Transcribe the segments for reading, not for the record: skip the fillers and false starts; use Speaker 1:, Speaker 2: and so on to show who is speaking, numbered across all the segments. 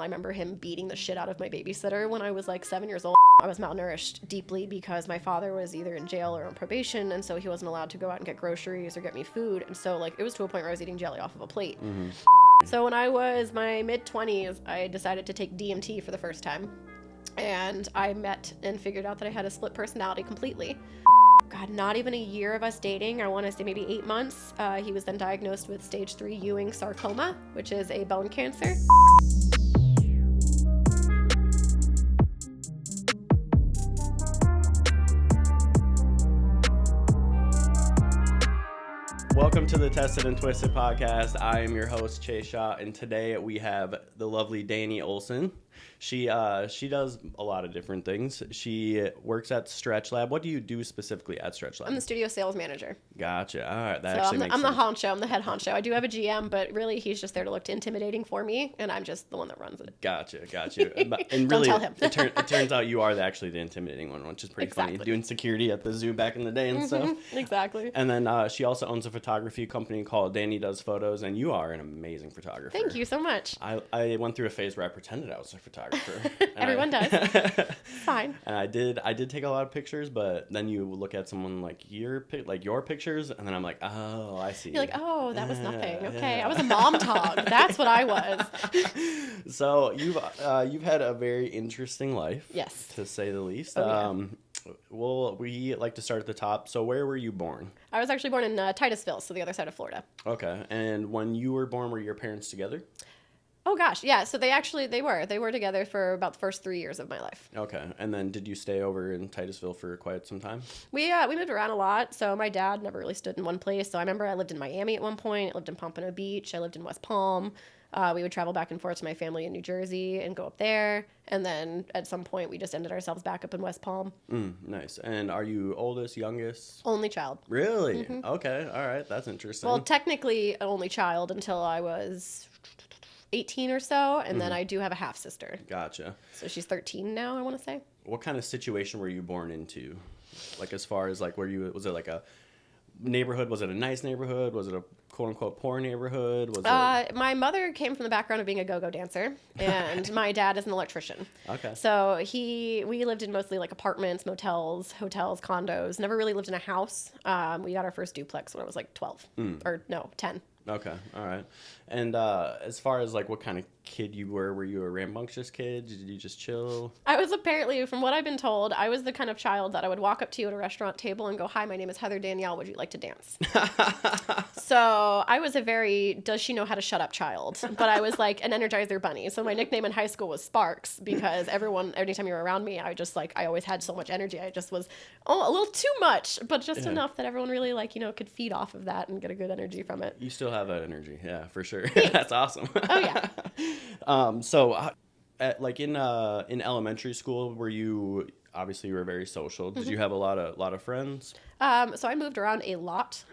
Speaker 1: I remember him beating the shit out of my babysitter when I was like 7 years old. I was malnourished deeply because my father was either in jail or on probation, and so he wasn't allowed to go out and get groceries or get me food. And so like it was to a point where I was eating jelly off of a plate. So when I was my mid-20s, I decided to take DMT for the first time. And I met and figured out that I had a split personality completely. God, not even a year of us dating. I want to say maybe 8 months. He was then diagnosed with stage 3 Ewing sarcoma, which is a bone cancer.
Speaker 2: Welcome to the Tested and Twisted podcast. I am your host, Chase Shaw, and today we have the lovely Danni Olson. She does a lot of different things. She works at Stretch Lab. What do you do specifically at Stretch Lab?
Speaker 1: I'm the studio sales manager.
Speaker 2: Gotcha. All right, that
Speaker 1: so
Speaker 2: actually makes sense.
Speaker 1: I'm the honcho. I'm the head honcho. I do have a GM, but really he's just there to look intimidating for me, and I'm just the one that runs it.
Speaker 2: Gotcha. And really,
Speaker 1: Don't tell him.
Speaker 2: it turns out you are actually the intimidating one, which is pretty funny. Doing security at the zoo back in the day and stuff.
Speaker 1: Exactly.
Speaker 2: And then she also owns a photography company called Danni Does Photos, and you are an amazing photographer.
Speaker 1: Thank you so much.
Speaker 2: I went through a phase where I pretended I was a photographer.
Speaker 1: Everyone does. Fine.
Speaker 2: And I did take a lot of pictures, but then you look at someone like your pictures, and then I'm like, oh, I see.
Speaker 1: You're like, oh, that was nothing. Okay, yeah. I was a mom dog. That's what I was.
Speaker 2: So you've had a very interesting life,
Speaker 1: yes,
Speaker 2: to say the least.
Speaker 1: Oh, yeah.
Speaker 2: Well, we like to start at the top. So where were you born?
Speaker 1: I was actually born in Titusville, so the other side of Florida.
Speaker 2: Okay, and when you were born, were your parents together?
Speaker 1: Oh gosh, yeah. So they were together for about the first 3 years of my life.
Speaker 2: Okay, and then did you stay over in Titusville for quite some time?
Speaker 1: We moved around a lot. So my dad never really stood in one place. So I remember I lived in Miami at one point. I lived in Pompano Beach. I lived in West Palm. We would travel back and forth to my family in New Jersey and go up there. And then at some point we just ended ourselves back up in West Palm.
Speaker 2: Nice. And are you oldest, youngest?
Speaker 1: Only child.
Speaker 2: Really? Mm-hmm. Okay. All right. That's interesting.
Speaker 1: Well, technically only child until I was 18 or so, and then I do have a half sister.
Speaker 2: Gotcha.
Speaker 1: So she's 13 now, I want to say.
Speaker 2: What kind of situation were you born into? Like, as far as like was it like a neighborhood? Was it a nice neighborhood? Was it a quote unquote poor neighborhood?
Speaker 1: My mother came from the background of being a go-go dancer, and my dad is an electrician.
Speaker 2: Okay.
Speaker 1: So we lived in mostly like apartments, motels, hotels, condos. Never really lived in a house. We got our first duplex when I was like 12 or no, 10.
Speaker 2: Okay, all right. And as far as like what kind of kid you were you a rambunctious kid? Did you just chill?
Speaker 1: I was apparently, from what I've been told, I was the kind of child that I would walk up to you at a restaurant table and go, "Hi, my name is Heather Danielle. Would you like to dance?" So I was a very does she know how to shut up child, but I was like an Energizer bunny. So my nickname in high school was Sparks because anytime you were around me, I always had so much energy. I just was a little too much, but just enough that everyone really could feed off of that and get a good energy from it.
Speaker 2: You still have that energy, yeah, for sure. That's awesome.
Speaker 1: Oh yeah.
Speaker 2: In elementary school, were you obviously you were very social? Did you have a lot of friends?
Speaker 1: So I moved around a lot,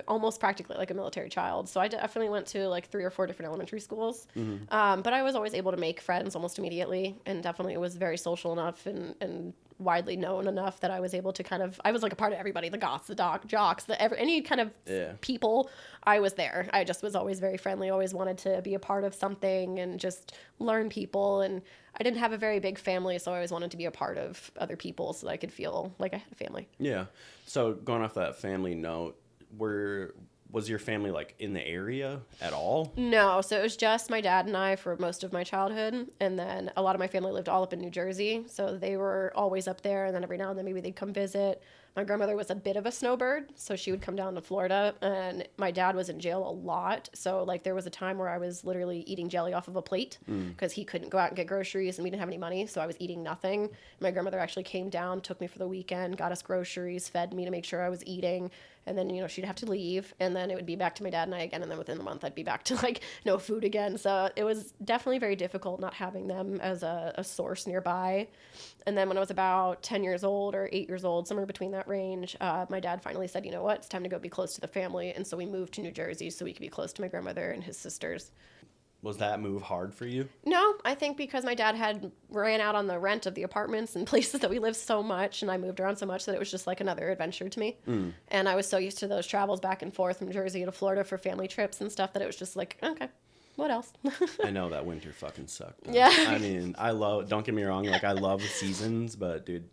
Speaker 1: almost practically like a military child. So I definitely went to like 3 or 4 different elementary schools. But I was always able to make friends almost immediately, and definitely was very social enough and widely known enough that I was able to I was like a part of everybody, the goths, the jocks, any kind of people, I was there. I just was always very friendly, always wanted to be a part of something and just learn people. And I didn't have a very big family, so I always wanted to be a part of other people so that I could feel like I had a family.
Speaker 2: Yeah. So going off that family note, was your family like in the area at all? No,
Speaker 1: so it was just my dad and I for most of my childhood, and then a lot of my family lived all up in New Jersey, so they were always up there, and then every now and then maybe they'd come visit. My grandmother was a bit of a snowbird, so she would come down to Florida, and my dad was in jail a lot, so like there was a time where I was literally eating jelly off of a plate because he couldn't go out and get groceries, and we didn't have any money, so I was eating nothing. My grandmother actually came down, took me for the weekend, got us groceries, fed me to make sure I was eating, and then, she'd have to leave, and then it would be back to my dad and I again, and then within a month I'd be back to like no food again. So it was definitely very difficult not having them as a source nearby. And then when I was about 10 years old or 8 years old, somewhere between that range, my dad finally said, you know what, it's time to go be close to the family. And so we moved to New Jersey so we could be close to my grandmother and his sisters.
Speaker 2: Was that move hard for you?
Speaker 1: No, I think because my dad had ran out on the rent of the apartments and places that we lived so much, and I moved around so much that it was just like another adventure to me. And I was so used to those travels back and forth from Jersey to Florida for family trips and stuff that it was just like, okay. what else?
Speaker 2: I know that winter fucking sucked. Though.
Speaker 1: Yeah.
Speaker 2: I mean, don't get me wrong, like I love the seasons, but dude,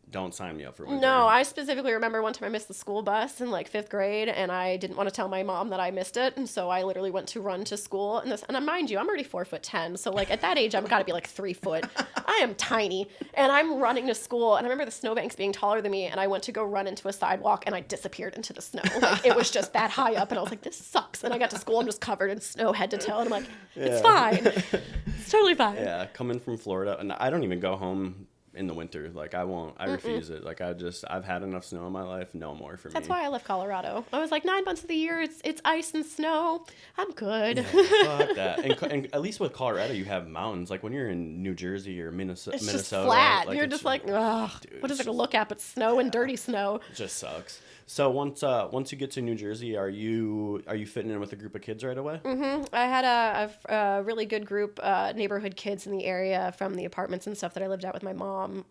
Speaker 2: don't sign me up for winter.
Speaker 1: No, I specifically remember one time I missed the school bus in like 5th grade, and I didn't want to tell my mom that I missed it, and so I literally went to run to school. And mind you, I'm already 4'10", so like at that age, I've got to be like 3 foot. I am tiny, and I'm running to school, and I remember the snowbanks being taller than me, and I went to go run into a sidewalk, and I disappeared into the snow. Like it was just that high up, and I was like, this sucks. And I got to school, I'm just covered in snow head to toe, and I'm like, it's fine, it's totally fine.
Speaker 2: Yeah, coming from Florida, and I don't even go home in the winter. Like I refuse it. Like I've had enough snow in my life. No more for me.
Speaker 1: That's why I left Colorado. I was like, 9 months of the year, it's ice and snow. I'm good.
Speaker 2: Yeah, fuck that. And at least with Colorado, you have mountains. Like when you're in New Jersey or Minnesota,
Speaker 1: It's just flat.
Speaker 2: like,
Speaker 1: you're just like, ugh, what is there to look at but snow and dirty snow?
Speaker 2: It just sucks. So once you get to New Jersey, are you fitting in with a group of kids right away?
Speaker 1: Mm-hmm. I had a really good group, neighborhood kids in the area from the apartments and stuff that I lived at with my mom.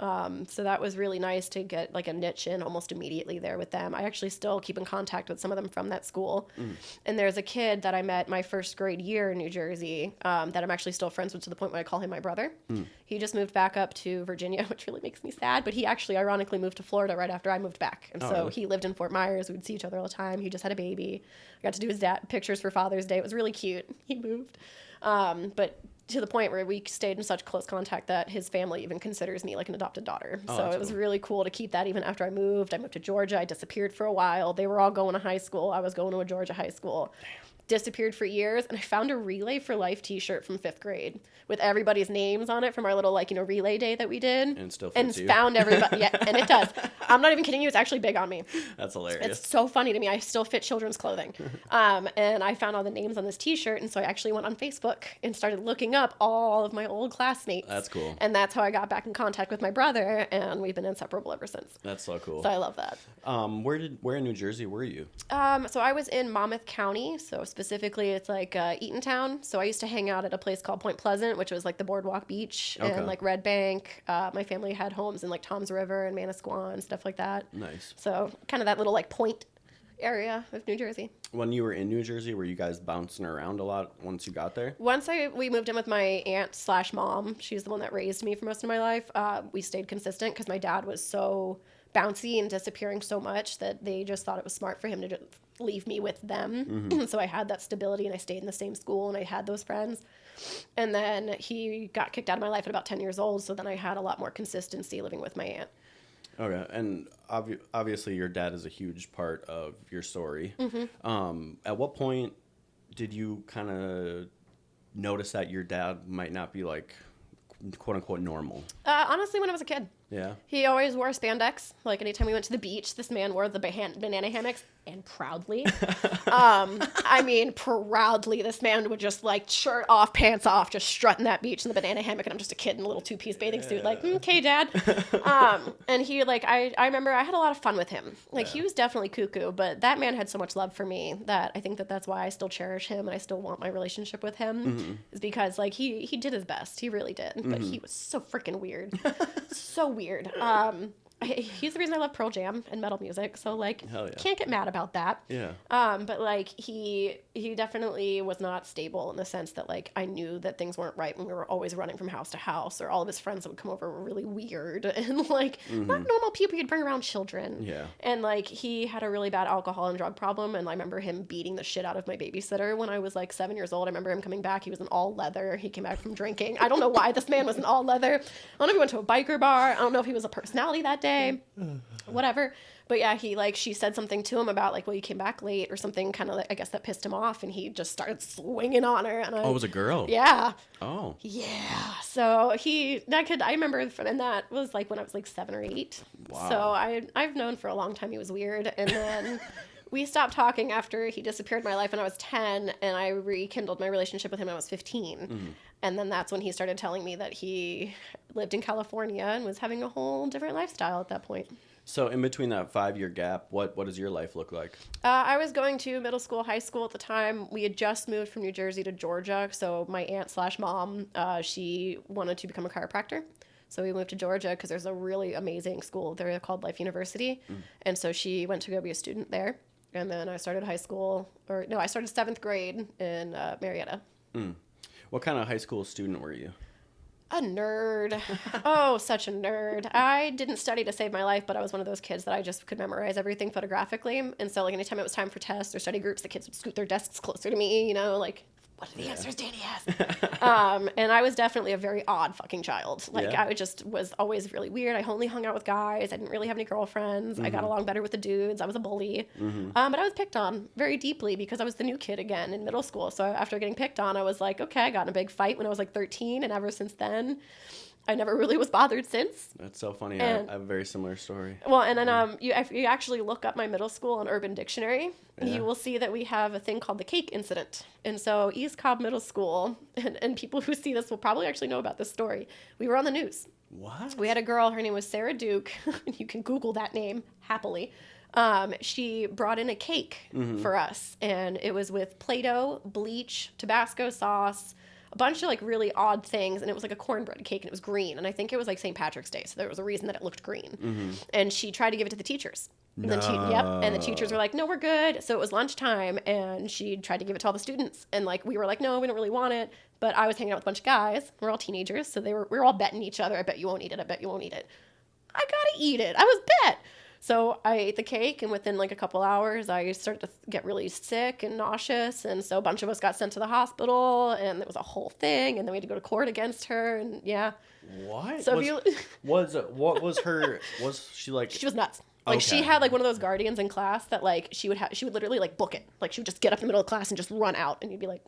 Speaker 1: So that was really nice to get like a niche in almost immediately there with them. I actually still keep in contact with some of them from that school. And there's a kid that I met my 1st grade year in New Jersey that I'm actually still friends with to the point where I call him my brother. He just moved back up to Virginia, which really makes me sad. But he actually ironically moved to Florida right after I moved back. And so
Speaker 2: really?
Speaker 1: he lived in Fort Myers. We'd see each other all the time. He just had a baby. I got to do his dad pictures for Father's Day. It was really cute. He moved. But to the point where we stayed in such close contact that his family even considers me like an adopted daughter. So it was really cool to keep that even after I moved. I moved to Georgia. I disappeared for a while. They were all going to high school. I was going to a Georgia high school. Disappeared for years, and I found a Relay for Life t-shirt from 5th grade with everybody's names on it from our little relay day that we did.
Speaker 2: And it still fits you.
Speaker 1: Found everybody. Yeah, and it does. I'm not even kidding you. It's actually big on me.
Speaker 2: That's hilarious.
Speaker 1: It's so funny to me. I still fit children's clothing. And I found all the names on this t-shirt, and so I actually went on Facebook and started looking up all of my old classmates.
Speaker 2: That's cool.
Speaker 1: And that's how I got back in contact with my brother, and we've been inseparable ever since.
Speaker 2: That's so cool.
Speaker 1: So I love that.
Speaker 2: Where in New Jersey were you?
Speaker 1: So I was in Monmouth County, so specifically it's like Eatontown. So I used to hang out at a place called Point Pleasant, which was like the Boardwalk Beach and like Red Bank. My family had homes in like Toms River and Manasquan and stuff like that.
Speaker 2: Nice.
Speaker 1: So kind of that little like point area of New Jersey.
Speaker 2: When you were in New Jersey, were you guys bouncing around a lot once you got there?
Speaker 1: Once we moved in with my aunt/mom, she's the one that raised me for most of my life, we stayed consistent because my dad was so bouncy and disappearing so much that they just thought it was smart for him to just leave me with them. So I had that stability, and I stayed in the same school, and I had those friends. And then he got kicked out of my life at about 10 years old, so then I had a lot more consistency living with my aunt.
Speaker 2: Okay, and obviously your dad is a huge part of your story. At what point did you kind of notice that your dad might not be like quote unquote normal?
Speaker 1: Honestly, when I was a kid.
Speaker 2: Yeah.
Speaker 1: He always wore spandex. Like anytime we went to the beach, this man wore the banana hammocks, and proudly. I mean, proudly, this man would just like shirt off, pants off, just strutting that beach in the banana hammock, and I'm just a kid in a little 2-piece bathing suit, like, okay, Dad. And he like, I remember I had a lot of fun with him. Like he was definitely cuckoo, but that man had so much love for me that I think that's why I still cherish him and I still want my relationship with him. Is because like he did his best, he really did, but he was so freaking weird, so weird. He's the reason I love Pearl Jam and metal music, so like can't get mad about that.
Speaker 2: Yeah.
Speaker 1: But like he definitely was not stable in the sense that like I knew that things weren't right when we were always running from house to house, or all of his friends that would come over were really weird and like not normal people you'd bring around children.
Speaker 2: Yeah.
Speaker 1: And like he had a really bad alcohol and drug problem, and I remember him beating the shit out of my babysitter when I was like 7 years old. I remember him coming back. He was in all leather. He came back from drinking. I don't know why this man was in all leather. I don't know if he went to a biker bar. I don't know if he was a personality that day. Whatever. But yeah, she said something to him about like, well, you came back late or something, kind of like, I guess that pissed him off, and he just started swinging on her. And
Speaker 2: it was a girl.
Speaker 1: Yeah.
Speaker 2: Oh.
Speaker 1: Yeah. So I remember, and that was like when I was like 7 or 8.
Speaker 2: Wow.
Speaker 1: So I've known for a long time he was weird, and then we stopped talking after he disappeared in my life when I was 10, and I rekindled my relationship with him when I was 15. And then that's when he started telling me that he lived in California and was having a whole different lifestyle at that point.
Speaker 2: So in between that 5-year gap, what does your life look like?
Speaker 1: I was going to middle school, high school at the time. We had just moved from New Jersey to Georgia. So my aunt/mom, she wanted to become a chiropractor. So we moved to Georgia because there's a really amazing school there called Life University. And so she went to go be a student there. And then I started I started 7th grade in Marietta.
Speaker 2: What kind of high school student were you?
Speaker 1: A nerd. Oh, such a nerd. I didn't study to save my life, but I was one of those kids that I just could memorize everything photographically. And so, like, anytime it was time for tests or study groups, the kids would scoot their desks closer to me, you know, like, what are the answers Danny has? And I was definitely a very odd fucking child. Like, I was always really weird. I only hung out with guys. I didn't really have any girlfriends. I got along better with the dudes. I was a bully. But I was picked on very deeply because I was the new kid again in middle school. So after getting picked on, I was like, okay, I got in a big fight when I was like 13. And ever since then, I never really was bothered since.
Speaker 2: That's so funny.
Speaker 1: And,
Speaker 2: I have a very similar story.
Speaker 1: Well, and then if you actually look up my middle school on Urban Dictionary, you will see that we have a thing called the cake incident. And so East Cobb Middle School, and people who see this will probably actually know about this story. We were on the news.
Speaker 2: What?
Speaker 1: We had a girl, her name was Sarah Duke. You can Google that name happily. She brought in a cake for us, and it was with Play-Doh, bleach, Tabasco sauce, a bunch of like really odd things, and it was like a cornbread cake, and it was green, and I think it was like St. Patrick's Day, so there was a reason that it looked green. And she tried to give it to the teachers. And and the teachers were like, no, we're good. So it was lunchtime, and she tried to give it to all the students, and like we were like, no, we don't really want it. But I was hanging out with a bunch of guys. We're all teenagers, so we were all betting each other. I bet you won't eat it. I bet you won't eat it. I gotta eat it. I was bet. So I ate the cake, and within like a couple hours, I started to get really sick and nauseous, and so a bunch of us got sent to the hospital, and it was a whole thing, and then we had to go to court against her, and yeah.
Speaker 2: What?
Speaker 1: So
Speaker 2: Was she like?
Speaker 1: She was nuts. Like she had like one of those guardians in class that like she would literally like book it. Like she would just get up in the middle of class and just run out, and you'd be like,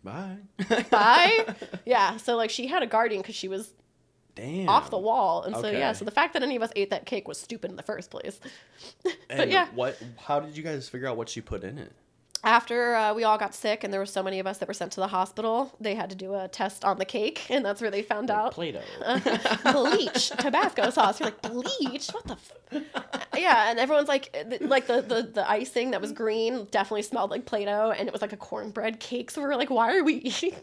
Speaker 2: bye.
Speaker 1: Bye. Yeah. So like she had a guardian because she was off the wall, and so yeah. So the fact that any of us ate that cake was stupid in the first place. But yeah.
Speaker 2: How did you guys figure out what she put in it?
Speaker 1: After we all got sick and there were so many of us that were sent to the hospital, they had to do a test on the cake, and that's where they found out.
Speaker 2: Play-Doh.
Speaker 1: Bleach, Tabasco sauce. You're like, bleach? What the Yeah, and everyone's like the icing that was green definitely smelled like Play-Doh, and it was like a cornbread cake, so we were like, why are we eating?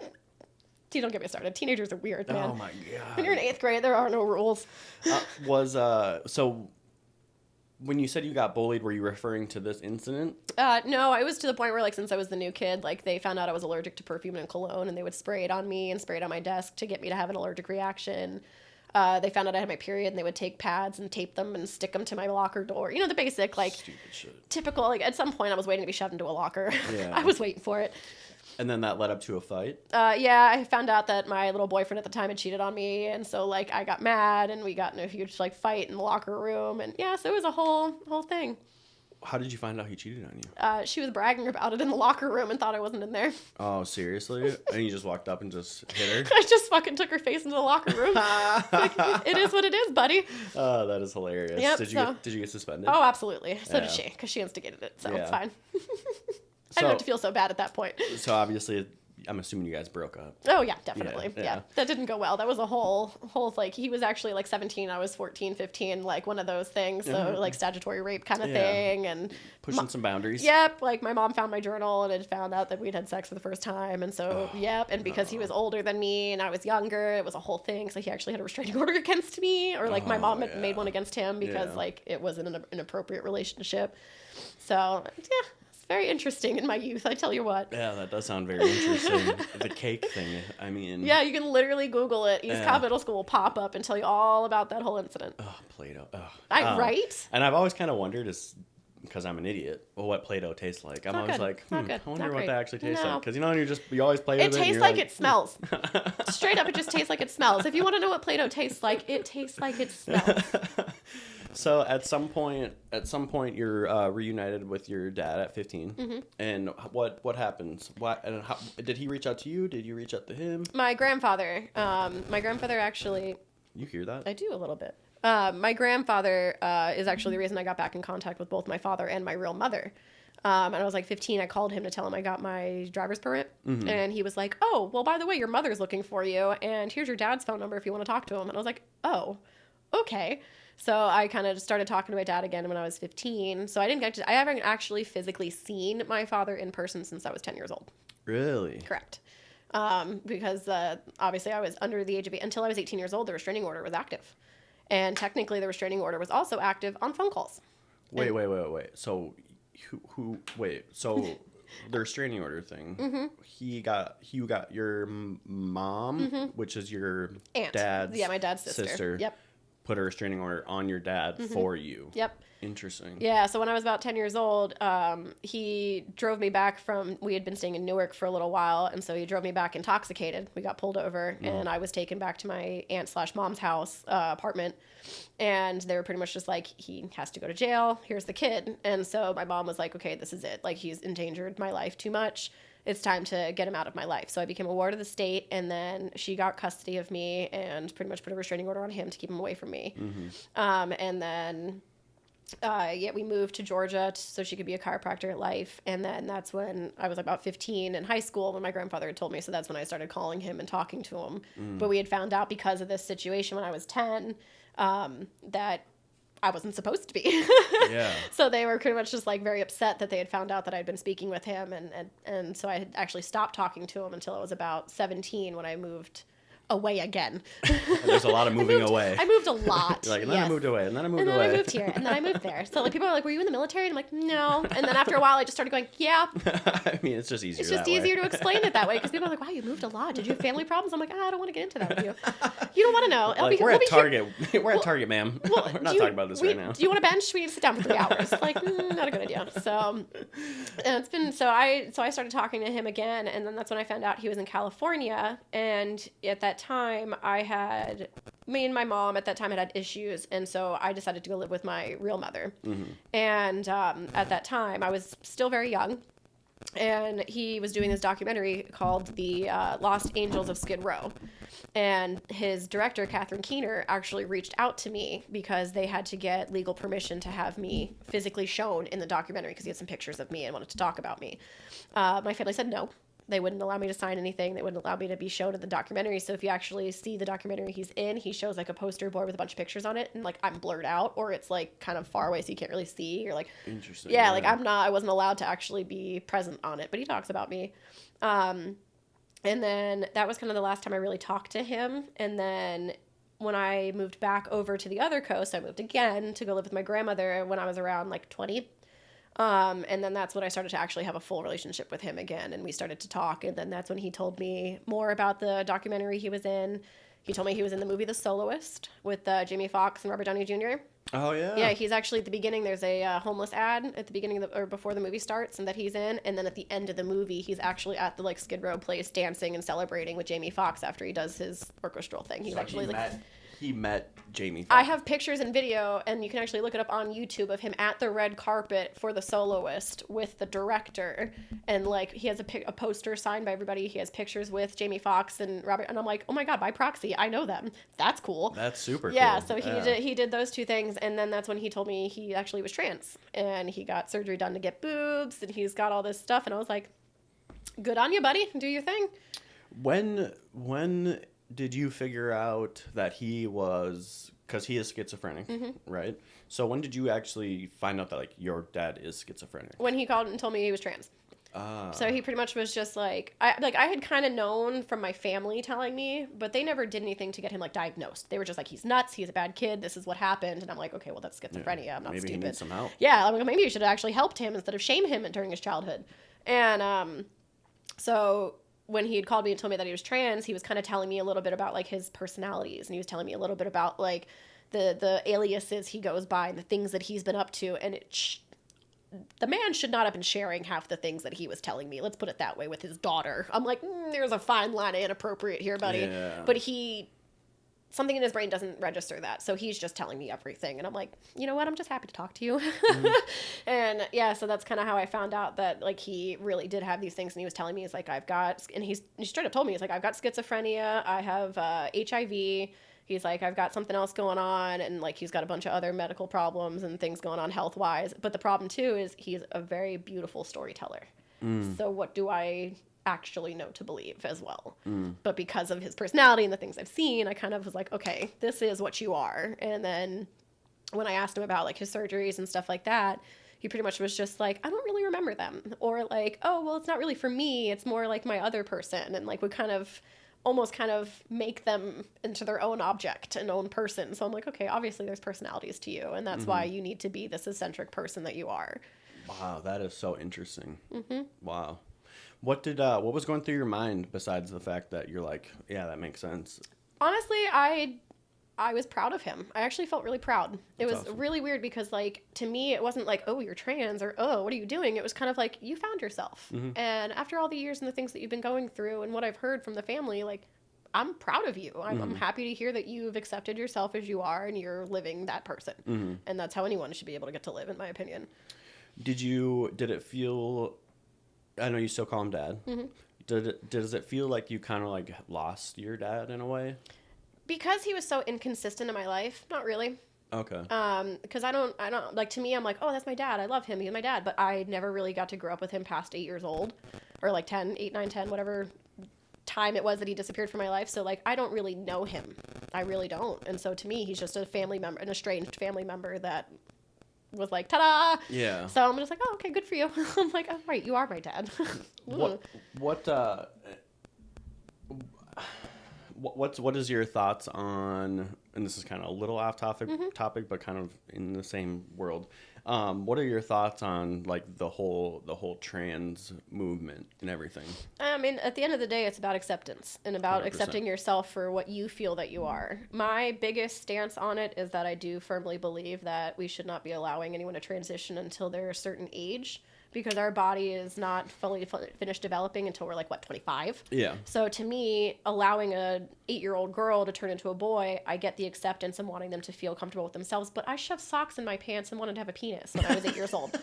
Speaker 1: Don't get me started. Teenagers are weird, man.
Speaker 2: Oh my God.
Speaker 1: When you're in 8th grade, there are no rules.
Speaker 2: So when you said you got bullied, were you referring to this incident?
Speaker 1: No, I was to the point where, like, since I was the new kid, like, they found out I was allergic to perfume and cologne, and they would spray it on me and spray it on my desk to get me to have an allergic reaction. They found out I had my period, and they would take pads and tape them and stick them to my locker door. You know, the basic, like,
Speaker 2: stupid shit.
Speaker 1: Typical, like, at some point I was waiting to be shoved into a locker.
Speaker 2: Yeah.
Speaker 1: I was waiting for it.
Speaker 2: And then that led up to a fight?
Speaker 1: Yeah, I found out that my little boyfriend at the time had cheated on me, and so, like, I got mad, and we got in a huge, like, fight in the locker room, and yeah, so it was a whole thing.
Speaker 2: How did you find out he cheated on you?
Speaker 1: She was bragging about it in the locker room and thought I wasn't in there.
Speaker 2: Oh, seriously? And you just walked up and just hit her?
Speaker 1: I just fucking took her face into the locker room. Like, it is what it is, buddy.
Speaker 2: Oh, that is hilarious.
Speaker 1: Yep,
Speaker 2: did you get suspended?
Speaker 1: Oh, absolutely. So did she, because she instigated it, so it's fine. I didn't have to feel so bad at that point.
Speaker 2: So obviously, I'm assuming you guys broke up.
Speaker 1: Oh, yeah, definitely. Yeah. That didn't go well. That was a whole, like, he was actually, like, 17. I was 14, 15, like, one of those things. So, like, statutory rape kind of thing. And
Speaker 2: pushing some boundaries.
Speaker 1: Yep. Like, my mom found my journal and had found out that we'd had sex for the first time. And so, And because he was older than me and I was younger, it was a whole thing. So he actually had a restraining order against me. Or, like, my mom had made one against him because, like, it wasn't an inappropriate relationship. So, yeah. Very interesting in my youth, I tell you what.
Speaker 2: Yeah, that does sound very interesting. The cake thing, I mean...
Speaker 1: Yeah, you can literally Google it. East Cobb Middle School will pop up and tell you all about that whole incident.
Speaker 2: Oh, Play-Doh. Oh.
Speaker 1: Right?
Speaker 2: And I've always kind of wondered, because I'm an idiot, what Play-Doh tastes like. I'm always like, I wonder what that actually tastes like. Because, you always play with it.
Speaker 1: It tastes like it smells. Straight up, it just tastes like it smells. If you want to know what Play-Doh tastes like, it tastes like it smells.
Speaker 2: So at some point, you're reunited with your dad at 15. Mm-hmm. And what happens? How did he reach out to you? Did you reach out to him?
Speaker 1: My grandfather actually.
Speaker 2: You hear that?
Speaker 1: I do a little bit. My grandfather is actually the reason I got back in contact with both my father and my real mother. And I was like 15. I called him to tell him I got my driver's permit. Mm-hmm. And he was like, oh, well, by the way, your mother's looking for you. And here's your dad's phone number if you want to talk to him. And I was like, oh, okay. So I kind of started talking to my dad again when I was 15. So I haven't actually physically seen my father in person since I was 10 years old.
Speaker 2: Really?
Speaker 1: Correct. Because obviously I was under the age of until I was 18 years old, the restraining order was active. And technically the restraining order was also active on phone calls.
Speaker 2: Wait. So the restraining order thing, he got your mom, which is your
Speaker 1: Aunt.
Speaker 2: dad's
Speaker 1: my dad's sister. Yep.
Speaker 2: Put a restraining order on your dad for you.
Speaker 1: Yep.
Speaker 2: Interesting.
Speaker 1: Yeah, so when I was about 10 years old, he drove me back we had been staying in Newark for a little while, and so he drove me back intoxicated. We got pulled over, and I was taken back to my aunt/mom's house, apartment, and they were pretty much just like, he has to go to jail, here's the kid. And so my mom was like, okay, this is it. Like, he's endangered my life too much. It's time to get him out of my life. So I became a ward of the state, and then she got custody of me and pretty much put a restraining order on him to keep him away from me. And then... we moved to Georgia so she could be a chiropractor at life. And then that's when I was about 15 in high school when my grandfather had told me. So that's when I started calling him and talking to him. But we had found out because of this situation when I was 10 that I wasn't supposed to be.
Speaker 2: Yeah.
Speaker 1: So they were pretty much just like very upset that they had found out that I'd been speaking with him. And so I had actually stopped talking to him until I was about 17 when I moved away again.
Speaker 2: There's a lot of moving away.
Speaker 1: I moved a lot.
Speaker 2: Like, and then I moved away, and then I moved away.
Speaker 1: And then I moved here, and then I moved there. So like people are like, "Were you in the military?" And I'm like, "No." And then after a while, I just started going, "Yeah."
Speaker 2: I mean, it's just easier.
Speaker 1: It's just easier to explain it that way because people are like, "Wow, you moved a lot. Did you have family problems?" I'm like, "I don't want to get into that with you. You don't want to know."
Speaker 2: Like, we're at Target. We're at Target, ma'am. We're not talking about this right now.
Speaker 1: Do you want a bench? We need to sit down for 3 hours. Like, not a good idea. So, and it's been I started talking to him again, and then that's when I found out he was in California. And at that time, me and my mom at that time had issues, and so I decided to go live with my real mother. And at that time, I was still very young, and he was doing this documentary called The Lost Angels of Skid Row. And his director, Catherine Keener, actually reached out to me because they had to get legal permission to have me physically shown in the documentary because he had some pictures of me and wanted to talk about me. My family said no. They wouldn't allow me to sign anything. They wouldn't allow me to be shown in the documentary. So if you actually see the documentary he's in, he shows like a poster board with a bunch of pictures on it, and like I'm blurred out, or it's like kind of far away so you can't really see. Or like,
Speaker 2: interesting.
Speaker 1: Yeah, like I wasn't allowed to actually be present on it, but he talks about me. And then that was kind of the last time I really talked to him. And then when I moved back over to the other coast, I moved again to go live with my grandmother when I was around like 20. And then that's when I started to actually have a full relationship with him again, and we started to talk, and then that's when he told me more about the documentary he was in. He told me he was in the movie The Soloist with Jamie Foxx and Robert Downey Jr.
Speaker 2: Oh, yeah.
Speaker 1: Yeah, he's actually at the beginning. There's a homeless ad at the beginning or before the movie starts, and that he's in. And then at the end of the movie, he's actually at the like Skid Row place dancing and celebrating with Jamie Foxx after he does his orchestral thing. He's actually
Speaker 2: he met Jamie Foxx.
Speaker 1: I have pictures and video, and you can actually look it up on YouTube of him at the red carpet for The Soloist with the director. And like he has a poster signed by everybody. He has pictures with Jamie Foxx and Robert. And I'm like, oh my God, by proxy, I know them. That's cool.
Speaker 2: That's super cool.
Speaker 1: Yeah, so he did those two things. And then that's when he told me he actually was trans. And he got surgery done to get boobs. And he's got all this stuff. And I was like, good on you, buddy. Do your thing.
Speaker 2: When did you figure out that he was, because he is schizophrenic, right? So when did you actually find out that like your dad is schizophrenic?
Speaker 1: When he called and told me he was trans. So he pretty much was just like I had kind of known from my family telling me, but they never did anything to get him like diagnosed. They were just like, he's nuts, he's a bad kid, this is what happened. And I'm like, okay, well that's schizophrenia. Yeah, I'm not
Speaker 2: maybe
Speaker 1: stupid.
Speaker 2: He needs some help.
Speaker 1: Yeah, I'm like, maybe you should have actually helped him instead of shame him during his childhood. And so when he had called me and told me that he was trans, he was kind of telling me a little bit about like his personalities, and he was telling me a little bit about like the aliases he goes by and the things that he's been up to. And the man should not have been sharing half the things that he was telling me. Let's put it that way, with his daughter. I'm like, there's a fine line of inappropriate here, buddy.
Speaker 2: Yeah.
Speaker 1: But something in his brain doesn't register that. So he's just telling me everything. And I'm like, you know what? I'm just happy to talk to you. And yeah, so that's kind of how I found out that like he really did have these things. And he was telling me, he's like, he straight up told me, he's like, I've got schizophrenia. I have HIV. He's like, I've got something else going on. And like, he's got a bunch of other medical problems and things going on health wise. But the problem too is he's a very beautiful storyteller. So what do I actually know to believe as well? But because of his personality and the things I've seen, I kind of was like, okay, this is what you are. And then when I asked him about like his surgeries and stuff like that, he pretty much was just like, I don't really remember them. Or like, oh, well, it's not really for me. It's more like my other person. And like would almost make them into their own object, an own person. So I'm like, okay, obviously there's personalities to you. And that's why you need to be this eccentric person that you are.
Speaker 2: Wow, that is so interesting. Wow. What was going through your mind besides the fact that you're like, yeah, that makes sense?
Speaker 1: Honestly, I was proud of him. I actually felt really proud. It was
Speaker 2: awesome.
Speaker 1: really weird because, like, to me, it wasn't like, oh, you're trans, or oh, what are you doing? It was kind of like, you found yourself. And after all the years and the things that you've been going through and what I've heard from the family, like, I'm proud of you. I'm happy to hear that you've accepted yourself as you are and you're living that person. And that's how anyone should be able to get to live, in my opinion.
Speaker 2: Did it feel, I know you still call him dad. Does it feel like you kind of like lost your dad in a way?
Speaker 1: Because he was so inconsistent in my life, not really.
Speaker 2: Okay.
Speaker 1: Because I don't, like, to me, I'm like, oh, that's my dad. I love him. He's my dad. But I never really got to grow up with him past 8 years old, or like 10, 8, 9, 10, whatever time it was that he disappeared from my life. So, like, I don't really know him. I really don't. And so to me, he's just a family member, an estranged family member that was like, ta-da!
Speaker 2: Yeah.
Speaker 1: So I'm just like, oh, okay, good for you. I'm like, oh, right, you are my dad.
Speaker 2: What is your thoughts on, and this is kind of a little off topic, but kind of in the same world. What are your thoughts on like the whole trans movement and everything?
Speaker 1: I mean, at the end of the day, it's about acceptance and about
Speaker 2: 100%.
Speaker 1: accepting yourself for what you feel that you are. My biggest stance on it is that I do firmly believe that we should not be allowing anyone to transition until they're a certain age, because our body is not fully finished developing until we're like, what, 25?
Speaker 2: Yeah.
Speaker 1: So to me, allowing a 8-year-old girl to turn into a boy, I get the acceptance and wanting them to feel comfortable with themselves, but I shoved socks in my pants and wanted to have a penis when I was 8 years old.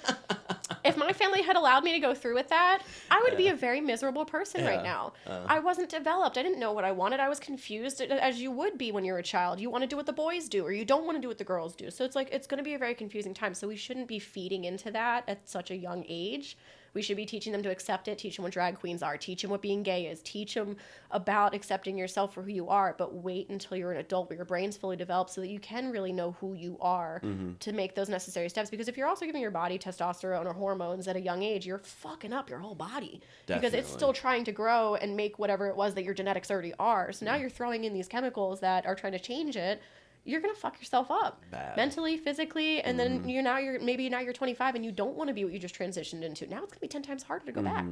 Speaker 1: If my family had allowed me to go through with that, I would be a very miserable person right now. I wasn't developed. I didn't know what I wanted. I was confused, as you would be when you're a child. You want to do what the boys do, or you don't want to do what the girls do. So it's like, it's going to be a very confusing time. So we shouldn't be feeding into that at such a young age. We should be teaching them to accept it, teach them what drag queens are, teach them what being gay is, teach them about accepting yourself for who you are, but wait until you're an adult where your brain's fully developed so that you can really know who you are to make those necessary steps. Because if you're also giving your body testosterone or hormones at a young age, you're fucking up your whole body.
Speaker 2: Definitely.
Speaker 1: Because it's still trying to grow and make whatever it was that your genetics already are. So now you're throwing in these chemicals that are trying to change it. You're gonna fuck yourself up mentally, physically, and then you're 25 and you don't want to be what you just transitioned into. Now it's gonna be 10 times harder to go back.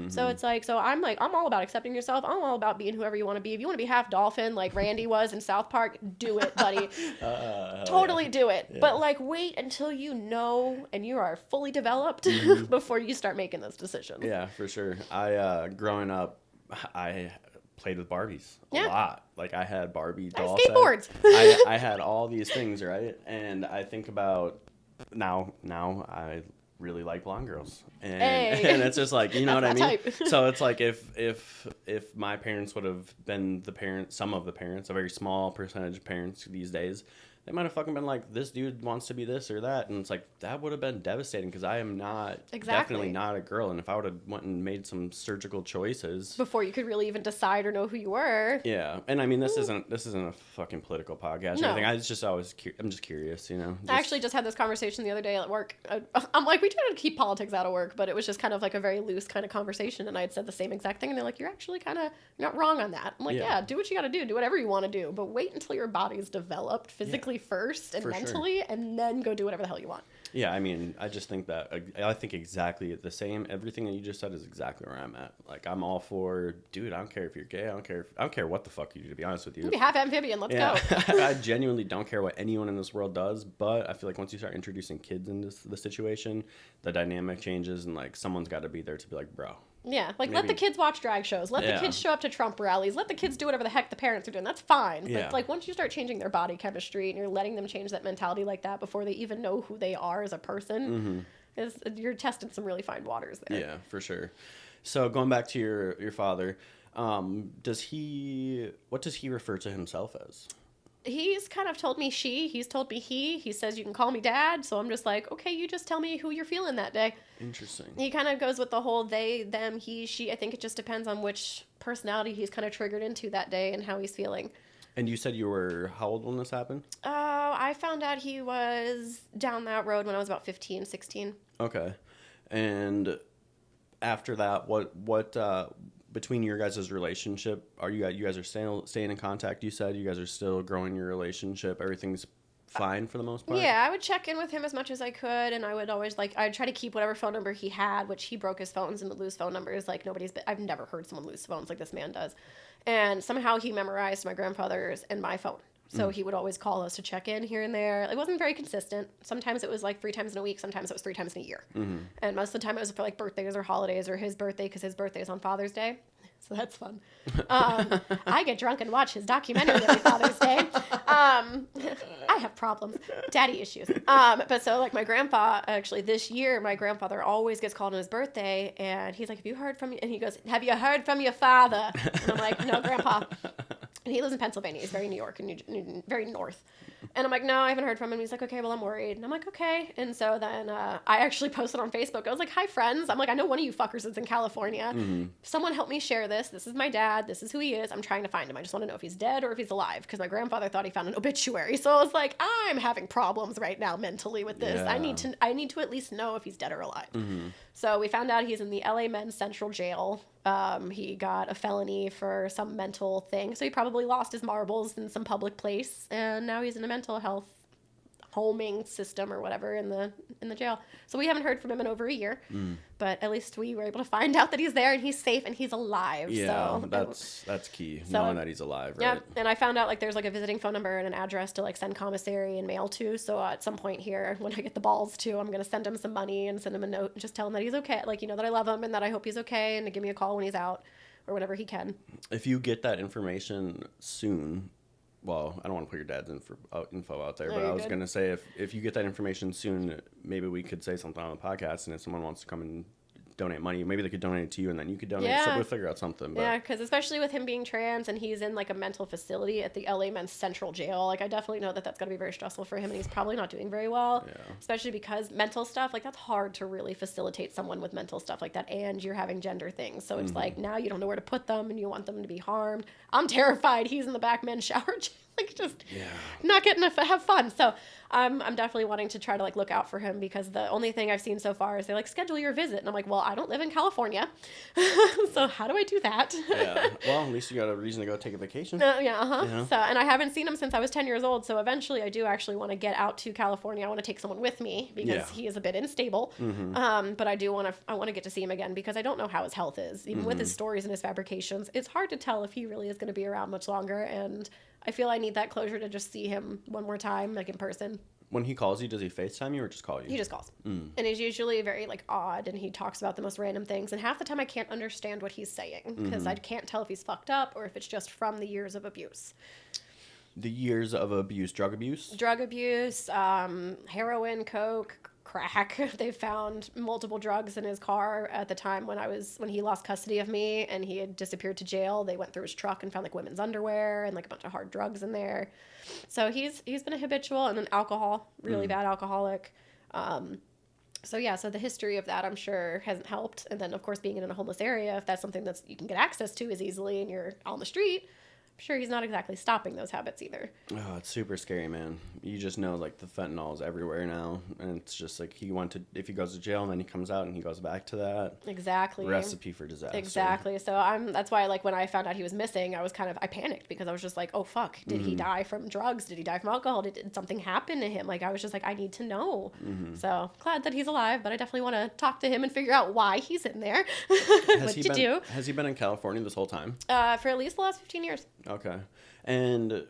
Speaker 1: So it's like, I'm all about accepting yourself. I'm all about being whoever you want to be. If you want to be half dolphin like Randy was in South Park, do it, buddy. Totally do it. Yeah. But like, wait until you know and you are fully developed before you start making those decisions.
Speaker 2: Yeah, for sure. I growing up, I played with Barbies a lot. Like, I had Barbie doll
Speaker 1: skateboards.
Speaker 2: I had all these things, right? And I think about now I really like blonde girls, and and it's just like, you know what I mean. So it's like, if my parents would have been some of the parents, a very small percentage of parents these days, they might have fucking been like, this dude wants to be this or that. And it's like, that would have been devastating, because I am definitely not a girl. And if I would have went and made some surgical choices
Speaker 1: before you could really even decide or know who you were.
Speaker 2: Yeah. And I mean, this isn't a fucking political podcast or anything. I'm just curious, you know.
Speaker 1: I actually just had this conversation the other day at work. I'm like, we try to keep politics out of work, but it was just kind of like a very loose kind of conversation. And I had said the same exact thing. And they're like, you're actually kind of not wrong on that. I'm like, yeah, do what you got to do whatever you want to do. But wait until your body's developed physically first and mentally, and then go do whatever the hell you want.
Speaker 2: Yeah, I mean, I just think that I think exactly the same. Everything that you just said is exactly where I'm at. Like, I'm all for, dude, I don't care if you're gay. I don't care what the fuck you do, to be honest with you.
Speaker 1: You have amphibian. Let's go.
Speaker 2: I genuinely don't care what anyone in this world does, but I feel like once you start introducing kids into the situation, the dynamic changes, and like, someone's got to be there to be like, bro.
Speaker 1: Yeah, like, let the kids watch drag shows. Let the kids show up to Trump rallies. Let the kids do whatever the heck the parents are doing. That's fine. But like, once you start changing their body chemistry and you're letting them change that mentality like that before they even know who they are as a person, you're testing some really fine waters there.
Speaker 2: Yeah, for sure. So going back to your father, what does he refer to himself as?
Speaker 1: He's kind of told me she. He's told me he. He says you can call me dad. So I'm just like, okay, you just tell me who you're feeling that day.
Speaker 2: Interesting.
Speaker 1: He kind of goes with the whole they, them, he, she. I think it just depends on which personality he's kind of triggered into that day and how he's feeling.
Speaker 2: And you said you were how old when this happened?
Speaker 1: I found out he was down that road when I was about 15, 16.
Speaker 2: Okay. And after that, what between your guys' relationship, you guys are staying in contact? You said you guys are still growing your relationship. Everything's fine for the most part?
Speaker 1: Yeah, I would check in with him as much as I could, and I would always, like, I'd try to keep whatever phone number he had, which he broke his phones and would lose phone numbers. Like, I've never heard someone lose phones like this man does. And somehow he memorized my grandfather's and my phone. So he would always call us to check in here and there. It wasn't very consistent. Sometimes it was like 3 times in a week. Sometimes it was 3 times in a year. And most of the time it was for like birthdays or holidays or his birthday, because his birthday is on Father's Day. So that's fun. I get drunk and watch his documentary every Father's Day. I have problems. Daddy issues. But so like my grandpa, actually this year, my grandfather always gets called on his birthday. And he's like, have you heard from me? And he goes, have you heard from your father? And I'm like, no, Grandpa. And he lives in Pennsylvania. He's very New York and very north. And I'm like, no, I haven't heard from him. He's like, okay, well, I'm worried. And I'm like, okay. And so then I actually posted on Facebook. I was like, hi, friends. I'm like, I know one of you fuckers is in California. Someone help me share this. This is my dad. This is who he is. I'm trying to find him. I just want to know if he's dead or if he's alive, because my grandfather thought he found an obituary. So I was like, I'm having problems right now mentally with this.
Speaker 2: Yeah.
Speaker 1: I need to at least know if he's dead or alive. So we found out he's in the LA Men's Central Jail. He got a felony for some mental thing. So he probably lost his marbles in some public place. And now he's in a mental health homing system or whatever in the jail. So we haven't heard from him in over a year. But at least we were able to find out that he's there and he's safe and he's alive.
Speaker 2: Yeah,
Speaker 1: so
Speaker 2: that's key, knowing that he's alive, right?
Speaker 1: Yeah, and I found out like there's like a visiting phone number and an address to like send commissary and mail to. So at some point here, when I get the balls to, I'm going to send him some money and send him a note and just tell him that he's okay. Like, that I love him and that I hope he's okay, and to give me a call when he's out or whenever he can.
Speaker 2: If you get that information soon, well, I don't want to put your dad's info out there, but I was going to say if you get that information soon, maybe we could say something on the podcast, and if someone wants to come and donate money, maybe they could donate it to you and then you could donate. So we'll figure out something. But.
Speaker 1: Yeah, because especially with him being trans and he's in like a mental facility at the LA Men's Central Jail, like I definitely know that that's going to be very stressful for him, and he's probably not doing very well. Yeah. Especially because mental stuff, like that's hard to really facilitate someone with mental stuff like that, and you're having gender things. So it's like now you don't know where to put them and you want them to be harmed. I'm terrified he's in the back men's shower like just not getting to have fun. So I'm definitely wanting to try to like look out for him, because the only thing I've seen so far is they like schedule your visit, and I'm like, well, I don't live in California, so how do I do that?
Speaker 2: Yeah, well, at least you got a reason to go take a vacation.
Speaker 1: So, and I haven't seen him since I was 10 years old. So eventually, I do actually want to get out to California. I want to take someone with me because he is a bit unstable. But I do want to get to see him again, because I don't know how his health is, even with his stories and his fabrications. It's hard to tell if he really is going to be around much longer, and I feel I need that closure to just see him one more time, like in person.
Speaker 2: When he calls you, does he FaceTime you or just call you?
Speaker 1: He just calls. And he's usually very like odd, and he talks about the most random things, and half the time I can't understand what he's saying, because I can't tell if he's fucked up or if it's just from the years of abuse.
Speaker 2: The years of abuse, drug abuse?
Speaker 1: Drug abuse, heroin, coke, crack. They found multiple drugs in his car at the time when he lost custody of me and he had disappeared to jail. They went through his truck and found like women's underwear and like a bunch of hard drugs in there. So he's been a habitual, and then alcohol, really bad alcoholic. So the history of that I'm sure hasn't helped. And then of course being in a homeless area, if that's something that you can get access to as easily and you're on the street, I'm sure he's not exactly stopping those habits either.
Speaker 2: Oh, it's super scary, man. You just know like the fentanyl is everywhere now, and it's just like if he goes to jail and then he comes out and he goes back to that.
Speaker 1: Exactly.
Speaker 2: Recipe for disaster.
Speaker 1: Exactly. So that's why like when I found out he was missing, I panicked, because I was just like, oh fuck, did he die from drugs? Did he die from alcohol? Did something happen to him? Like I was just like, I need to know. So glad that he's alive, but I definitely want to talk to him and figure out why he's in there. Has
Speaker 2: he been in California this whole time?
Speaker 1: For at least the last 15 years.
Speaker 2: Okay. And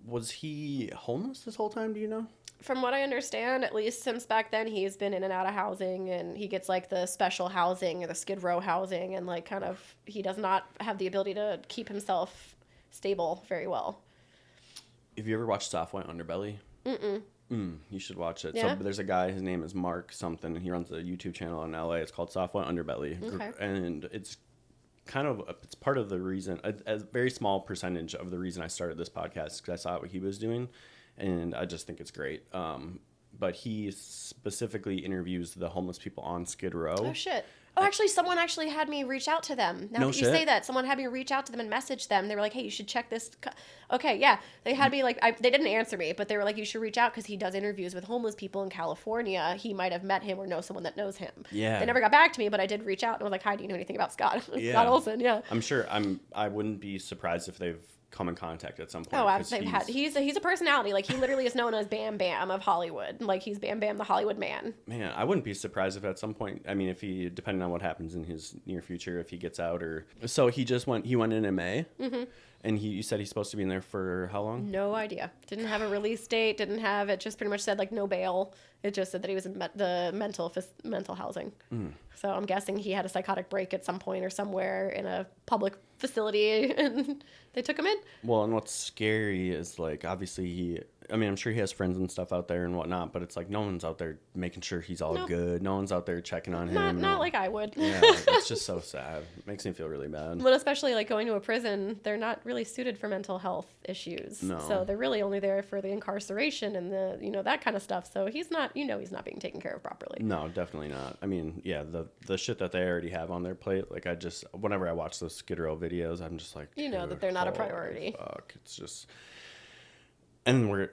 Speaker 2: was he homeless this whole time, do you know?
Speaker 1: From what I understand, at least since back then, he's been in and out of housing, and he gets like the special housing or the Skid Row housing, and like kind of he does not have the ability to keep himself stable very well.
Speaker 2: Have you ever watched Software Underbelly? You should watch it.
Speaker 1: Yeah?
Speaker 2: So there's a guy, his name is Mark something, and he runs a YouTube channel in LA. It's called Software Underbelly.
Speaker 1: Okay.
Speaker 2: And it's it's part of the reason, a very small percentage of the reason I started this podcast, because I saw what he was doing, and I just think it's great. But he specifically interviews the homeless people on Skid Row. Oh,
Speaker 1: shit. Oh, actually, someone actually had me reach out to them. Now that you say that, someone had me reach out to them and message them. They were like, hey, you should check this. Okay, yeah. They had me like, they didn't answer me, but they were like, you should reach out because he does interviews with homeless people in California. He might have met him or know someone that knows him. Yeah. They never got back to me, but I did reach out and was like, hi, do you know anything about Scott?
Speaker 2: Yeah.
Speaker 1: Scott Olson, yeah.
Speaker 2: I'm sure, I wouldn't be surprised if they've come in contact at some point.
Speaker 1: Oh, absolutely. He's a personality. Like, he literally is known as Bam Bam of Hollywood. Like, he's Bam Bam, the Hollywood man.
Speaker 2: Man, I wouldn't be surprised if at some point, I mean, if he, depending on what happens in his near future, if he gets out or... So he went in May? Mm-hmm. And you said he's supposed to be in there for how long?
Speaker 1: No idea. Didn't have a release date. It just pretty much said, like, no bail. It just said that he was in the mental housing. Mm. So I'm guessing he had a psychotic break at some point or somewhere in a public facility, and they took him in.
Speaker 2: Well, and what's scary is, like, obviously I'm sure he has friends and stuff out there and whatnot, but it's like no one's out there making sure he's all good. No one's out there checking on him.
Speaker 1: Not like I would.
Speaker 2: Yeah, it's just so sad. It makes me feel really bad.
Speaker 1: But especially, like, going to a prison, they're not really suited for mental health issues.
Speaker 2: No.
Speaker 1: So they're really only there for the incarceration and that kind of stuff. So he's not being taken care of properly.
Speaker 2: No, definitely not. I mean, yeah, the shit that they already have on their plate, like, whenever I watch those Skid Row videos, I'm just like,
Speaker 1: that they're not a priority.
Speaker 2: Fuck, it's just... And we're,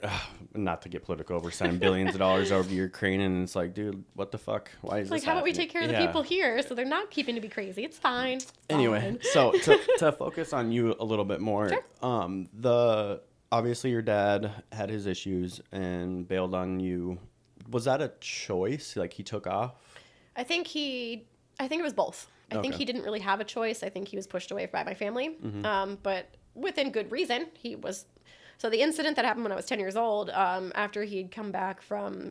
Speaker 2: not to get political, we're sending billions of dollars over to Ukraine, and it's like, dude, what the fuck? Why is this
Speaker 1: how about we
Speaker 2: happening?
Speaker 1: take care of the people here so they're not keeping to be crazy? It's fine.
Speaker 2: Anyway, so to focus on you a little bit more, sure. Obviously your dad had his issues and bailed on you. Was that a choice? Like, he took off?
Speaker 1: I think it was both. I think he didn't really have a choice. I think he was pushed away by my family, but within good reason. So the incident that happened when I was 10 years old, after he'd come back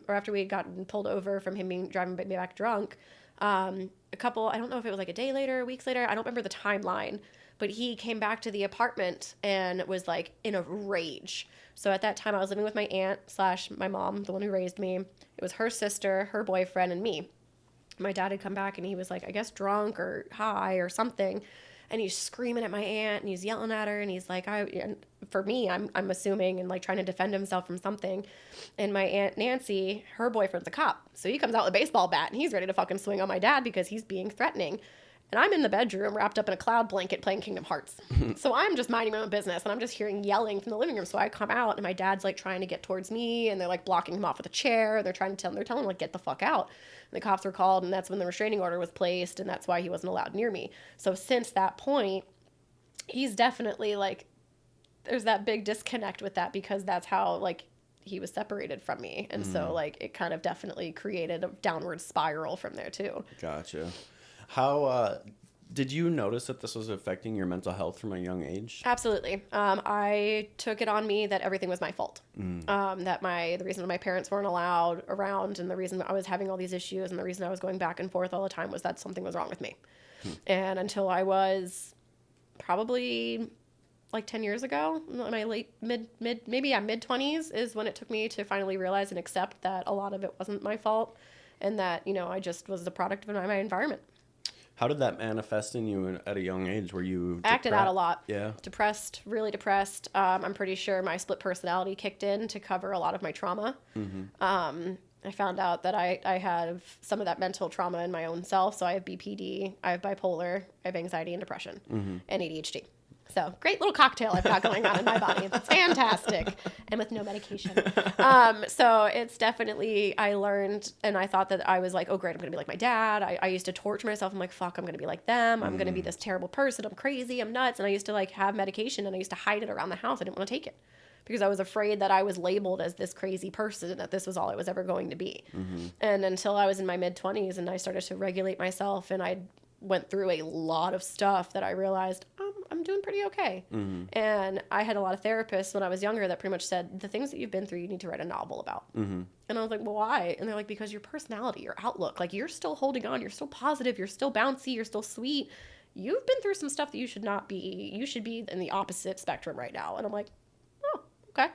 Speaker 1: after we had gotten pulled over from him driving me back drunk, I don't know if it was like a day later, weeks later, I don't remember the timeline, but he came back to the apartment and was like in a rage. So at that time I was living with my aunt / my mom, the one who raised me. It was her sister, her boyfriend, and me. My dad had come back and he was like, I guess drunk or high or something. And he's screaming at my aunt and he's yelling at her and he's like, and for me, I'm assuming and like trying to defend himself from something. And my Aunt Nancy, her boyfriend's a cop. So he comes out with a baseball bat and he's ready to fucking swing on my dad because he's being threatening. And I'm in the bedroom wrapped up in a cloud blanket playing Kingdom Hearts. So I'm just minding my own business and I'm just hearing yelling from the living room. So I come out and my dad's like trying to get towards me and they're like blocking him off with a chair. They're telling him like, get the fuck out. And the cops were called and that's when the restraining order was placed and that's why he wasn't allowed near me. So since that point, he's definitely like, there's that big disconnect with that because that's how like he was separated from me. And so like it kind of definitely created a downward spiral from there too.
Speaker 2: Gotcha. How did you notice that this was affecting your mental health from a young age?
Speaker 1: Absolutely. I took it on me that everything was my fault. That the reason my parents weren't allowed around and the reason I was having all these issues and the reason I was going back and forth all the time was that something was wrong with me. And until I was probably like 10 years ago, my mid-20s is when it took me to finally realize and accept that a lot of it wasn't my fault and that, I just was the product of my environment.
Speaker 2: How did that manifest in you at a young age? Were you
Speaker 1: acted out a lot?
Speaker 2: Yeah.
Speaker 1: Depressed, really depressed. I'm pretty sure my split personality kicked in to cover a lot of my trauma. I found out that I have some of that mental trauma in my own self. So I have BPD, I have bipolar, I have anxiety and depression, and ADHD. So great little cocktail I've got going on in my body. It's fantastic. And with no medication. So it's definitely, I learned, and I thought that I was like, oh great, I'm going to be like my dad. I used to torture myself. I'm like, fuck, I'm going to be like them. I'm going to be this terrible person. I'm crazy. I'm nuts. And I used to like have medication and I used to hide it around the house. I didn't want to take it because I was afraid that I was labeled as this crazy person and that this was all I was ever going to be. And until I was in my mid-20s and I started to regulate myself and I went through a lot of stuff that I realized I'm doing pretty okay. And I had a lot of therapists when I was younger that pretty much said, the things that you've been through, you need to write a novel about. And I was like, well, why? And they're like, because your personality, your outlook, like you're still holding on, you're still positive, you're still bouncy, you're still sweet. You've been through some stuff that you should not be. You should be in the opposite spectrum right now. And I'm like, oh, okay.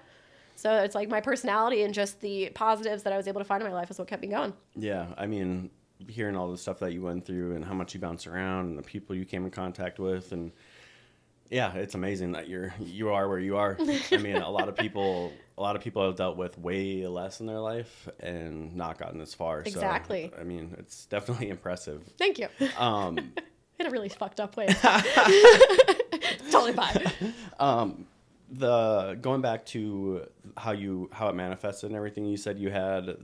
Speaker 1: So it's like my personality and just the positives that I was able to find in my life is what kept me going.
Speaker 2: Yeah, I mean, hearing all the stuff that you went through and how much you bounce around and the people you came in contact with, and yeah, it's amazing that you are where you are. I mean, a lot of people have dealt with way less in their life and not gotten this far.
Speaker 1: Exactly.
Speaker 2: So, I mean, it's definitely impressive.
Speaker 1: Thank you. In a really fucked up way. Totally fine.
Speaker 2: Going back to how it manifested and everything, you said you had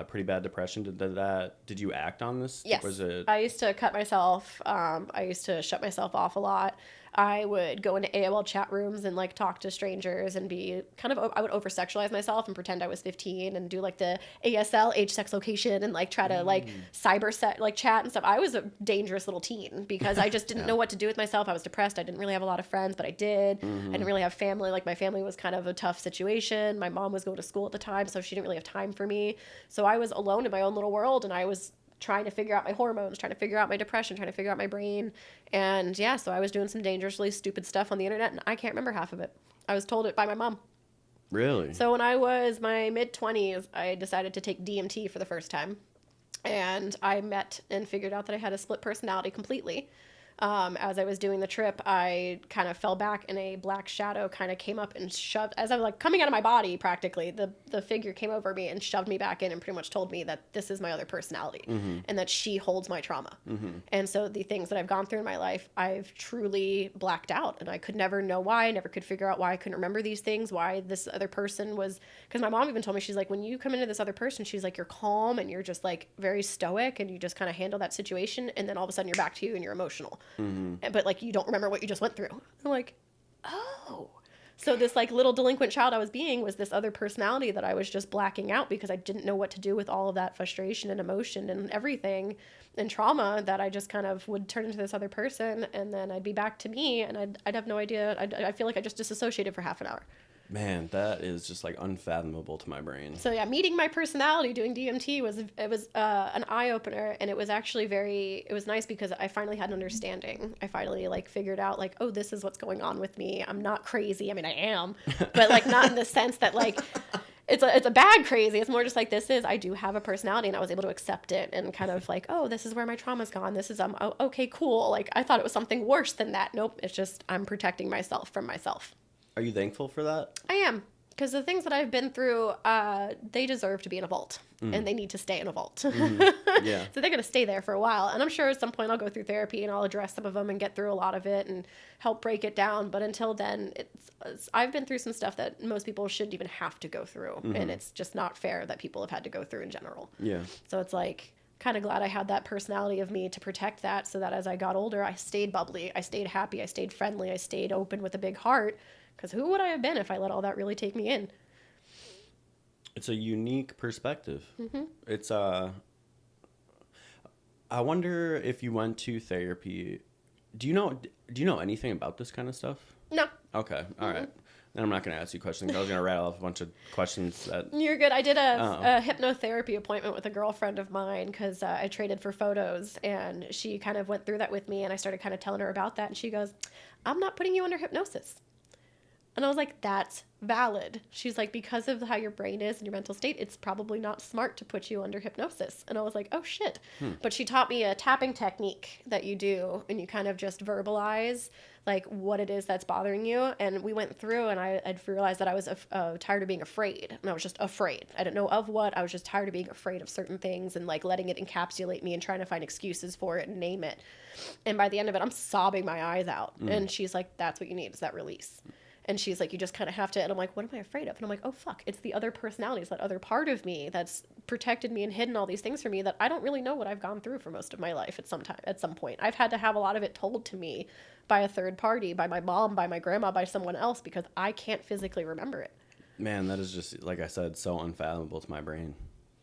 Speaker 2: pretty bad depression. Did you act on this?
Speaker 1: Yes. I used to cut myself. I used to shut myself off a lot. I would go into AOL chat rooms and like talk to strangers and be I would over sexualize myself and pretend I was 15 and do like the ASL age sex location and like try to like cyber set like chat and stuff. I was a dangerous little teen because I just didn't know what to do with myself. I was depressed. I didn't really have a lot of friends, but I did. I didn't really have family. Like my family was kind of a tough situation. My mom was going to school at the time, so she didn't really have time for me. So I was alone in my own little world, and I was trying to figure out my hormones, trying to figure out my depression, trying to figure out my brain. And yeah, so I was doing some dangerously stupid stuff on the internet, and I can't remember half of it. I was told it by my mom.
Speaker 2: Really?
Speaker 1: So when I was my mid-20s, I decided to take DMT for the first time. And I met and figured out that I had a split personality completely. As I was doing the trip, I kind of fell back and a black shadow kind of came up and shoved, as I was like coming out of my body practically, the figure came over me and shoved me back in and pretty much told me that this is my other personality and that she holds my trauma. And so the things that I've gone through in my life, I've truly blacked out, and I could never know why. I never could figure out why I couldn't remember these things, why this other person was, because my mom even told me, she's like, when you come into this other person, she's like, you're calm and you're just like very stoic and you just kind of handle that situation, and then all of a sudden you're back to you and you're emotional. But like you don't remember what you just went through. I'm like, oh. So this like little delinquent child I was being was this other personality that I was just blacking out because I didn't know what to do with all of that frustration and emotion and everything and trauma, that I just kind of would turn into this other person, and then I'd be back to me, and I'd have no idea. I feel like I just disassociated for half an hour.
Speaker 2: Man, that is just like unfathomable to my brain.
Speaker 1: So yeah, meeting my personality doing DMT was an eye opener, and it was actually it was nice because I finally had an understanding. I finally like figured out like, oh, this is what's going on with me. I'm not crazy. I mean, I am, but like not in the sense that like it's a bad crazy. It's more just like I do have a personality, and I was able to accept it and kind of like, oh, this is where my trauma's gone. This is oh, okay, cool. Like I thought it was something worse than that. Nope, it's just I'm protecting myself from myself.
Speaker 2: Are you thankful for that?
Speaker 1: I am, because the things that I've been through, they deserve to be in a vault, and they need to stay in a vault.
Speaker 2: Yeah.
Speaker 1: So they're going to stay there for a while, and I'm sure at some point I'll go through therapy and I'll address some of them and get through a lot of it and help break it down. But until then, I've been through some stuff that most people shouldn't even have to go through, and it's just not fair that people have had to go through in general.
Speaker 2: Yeah.
Speaker 1: So it's like kind of glad I had that personality of me to protect that, so that as I got older, I stayed bubbly, I stayed happy, I stayed friendly, I stayed open with a big heart. Because who would I have been if I let all that really take me in?
Speaker 2: It's a unique perspective. It's I wonder if you went to therapy. Do you know anything about this kind of stuff?
Speaker 1: No.
Speaker 2: Okay. All right. Then I'm not going to ask you questions. I was going to rattle off a bunch of questions that...
Speaker 1: You're good. I did a hypnotherapy appointment with a girlfriend of mine because I traded for photos, and she kind of went through that with me, and I started kind of telling her about that, and she goes, I'm not putting you under hypnosis. And I was like, that's valid. She's like, because of how your brain is and your mental state, it's probably not smart to put you under hypnosis. And I was like, oh, shit. But she taught me a tapping technique that you do, and you kind of just verbalize like what it is that's bothering you. And we went through, and I'd realized that I was tired of being afraid. And I was just afraid. I didn't know of what. I was just tired of being afraid of certain things and like letting it encapsulate me and trying to find excuses for it and name it. And by the end of it, I'm sobbing my eyes out. And she's like, that's what you need, is that release. And she's like, you just kind of have to, and I'm like, what am I afraid of? And I'm like, oh, fuck, it's the other personalities, that other part of me that's protected me and hidden all these things from me that I don't really know what I've gone through for most of my life at some point. I've had to have a lot of it told to me by a third party, by my mom, by my grandma, by someone else, because I can't physically remember it.
Speaker 2: Man, that is just, like I said, so unfathomable to my brain.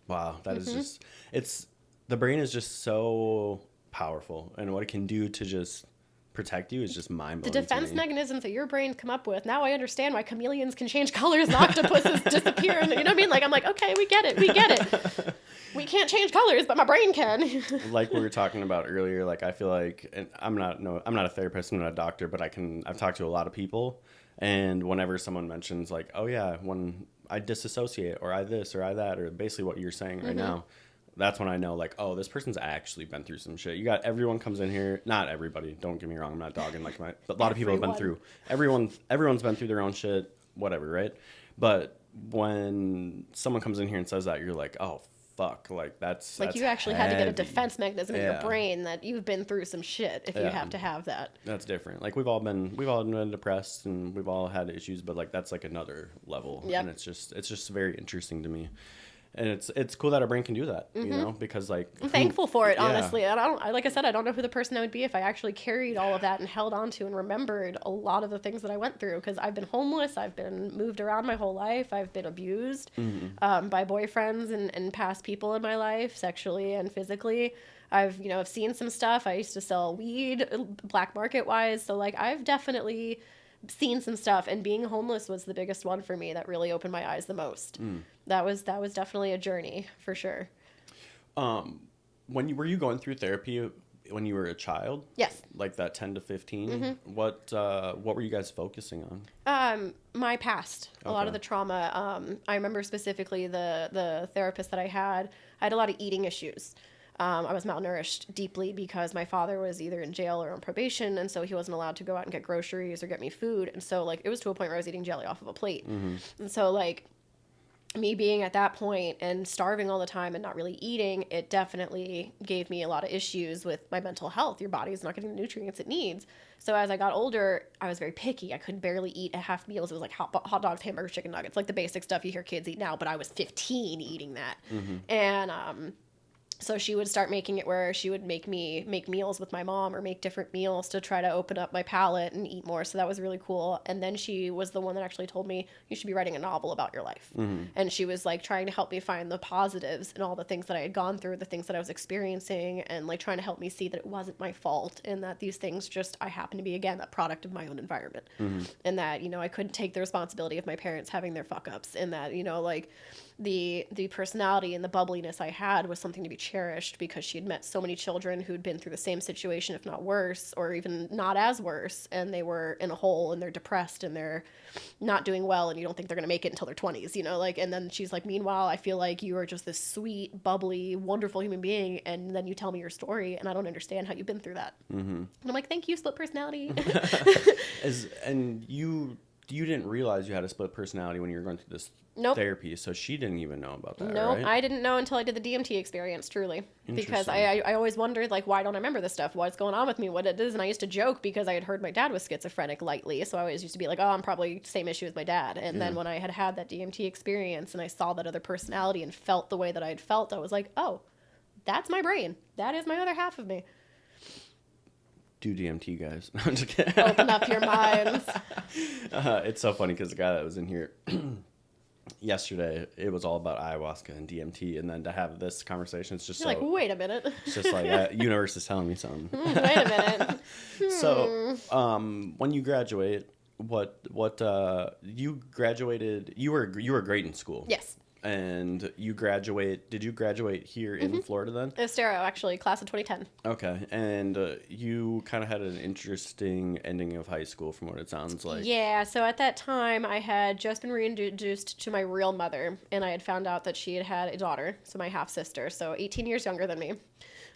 Speaker 2: Wow, that is just, the brain is just so powerful, and what it can do to just protect you is just mind-blowing.
Speaker 1: The defense mechanisms that your brain come up with, now I understand why chameleons can change colors and octopuses disappear, and you know what I mean? Like, I'm like, okay, we get it. We can't change colors, but my brain can.
Speaker 2: Like we were talking about earlier, like I feel like, and I'm not a therapist, I'm not a doctor, but I've talked to a lot of people, and whenever someone mentions like, oh yeah, when I disassociate, or I this, or I that, or basically what you're saying right now, that's when I know, like, oh, this person's actually been through some shit. You got everyone comes in here, not everybody, don't get me wrong, I'm not dogging, like, a lot of people have been through, everyone's been through their own shit, whatever, right? But when someone comes in here and says that, you're like, oh, fuck, like, that's
Speaker 1: you actually
Speaker 2: heavy.
Speaker 1: had to get a defense mechanism in your brain that you've been through some shit if you have to have that. That's
Speaker 2: different. Like, we've all been depressed, and we've all had issues, but, like, that's, like, another level. Yep. And it's just very interesting to me. And it's cool that our brain can do that, you know, because like
Speaker 1: I'm thankful for it,
Speaker 2: yeah.
Speaker 1: honestly. And like I said, I don't know who the person I would be if I actually carried all of that and held on to and remembered a lot of the things that I went through. Because I've been homeless, I've been moved around my whole life, I've been abused by boyfriends and past people in my life, sexually and physically. I've seen some stuff. I used to sell weed, black market wise. So like I've definitely seen some stuff, and being homeless was the biggest one for me that really opened my eyes the most. That was definitely a journey for sure.
Speaker 2: Were you going through therapy when you were a child?
Speaker 1: Yes.
Speaker 2: Like that 10 to 15? What were you guys focusing
Speaker 1: on? My past. A lot of
Speaker 2: Okay.
Speaker 1: the trauma. I remember specifically the therapist that I had a lot of eating issues. I was malnourished deeply because my father was either in jail or on probation, and so he wasn't allowed to go out and get groceries or get me food. And so like it was to a point where I was eating jelly off of a plate. And so like me being at that point and starving all the time and not really eating, it definitely gave me a lot of issues with my mental health. Your body is not getting the nutrients it needs. So as I got older, I was very picky. I could barely eat half meals. It was like hot dogs, hamburgers, chicken nuggets, like the basic stuff you hear kids eat now, but I was 15 eating that. And so she would start making it where she would make me make meals with my mom or make different meals to try to open up my palate and eat more. So that was really cool. And then she was the one that actually told me, you should be writing a novel about your life. And she was like trying to help me find the positives in all the things that I had gone through, the things that I was experiencing, and like trying to help me see that it wasn't my fault and that these things just, I happen to be, again, that product of my own environment. And that, I couldn't take the responsibility of my parents having their fuck ups, and that, like the personality and the bubbliness I had was something to be cherished because she had met so many children who'd been through the same situation, if not worse, or even not as worse, and they were in a hole and they're depressed and they're not doing well, and you don't think they're going to make it until their 20s, and then she's like, meanwhile, I feel like you are just this sweet, bubbly, wonderful human being, and then you tell me your story and I don't understand how you've been through that. And I'm like, thank you, split personality.
Speaker 2: And you didn't realize you had a split personality when you were going through this therapy, so she didn't even know about that, right?
Speaker 1: I didn't know until I did the DMT experience, truly. Because I always wondered, like, why don't I remember this stuff? What's going on with me? What it is? And I used to joke because I had heard my dad was schizophrenic lightly, so I always used to be like, oh, I'm probably the same issue as my dad. And then when I had that DMT experience and I saw that other personality and felt the way that I had felt, I was like, oh, that's my brain. That is my other half of me.
Speaker 2: Do DMT, guys. No, I'm just kidding.
Speaker 1: Open up your minds.
Speaker 2: It's so funny because the guy that was in here yesterday, it was all about ayahuasca and DMT, and then to have this conversation, it's just
Speaker 1: You're like, wait a minute.
Speaker 2: It's just like universe is telling me something.
Speaker 1: Wait a minute.
Speaker 2: So, when you graduate, you graduated? You were great in school.
Speaker 1: Yes.
Speaker 2: And did you graduate here in Florida then?
Speaker 1: Estero, actually, class of 2010.
Speaker 2: Okay. And you kind of had an interesting ending of high school from what it sounds like.
Speaker 1: Yeah, so at that time, I had just been reintroduced to my real mother, and I had found out that she had a daughter, so my half-sister, so 18 years younger than me.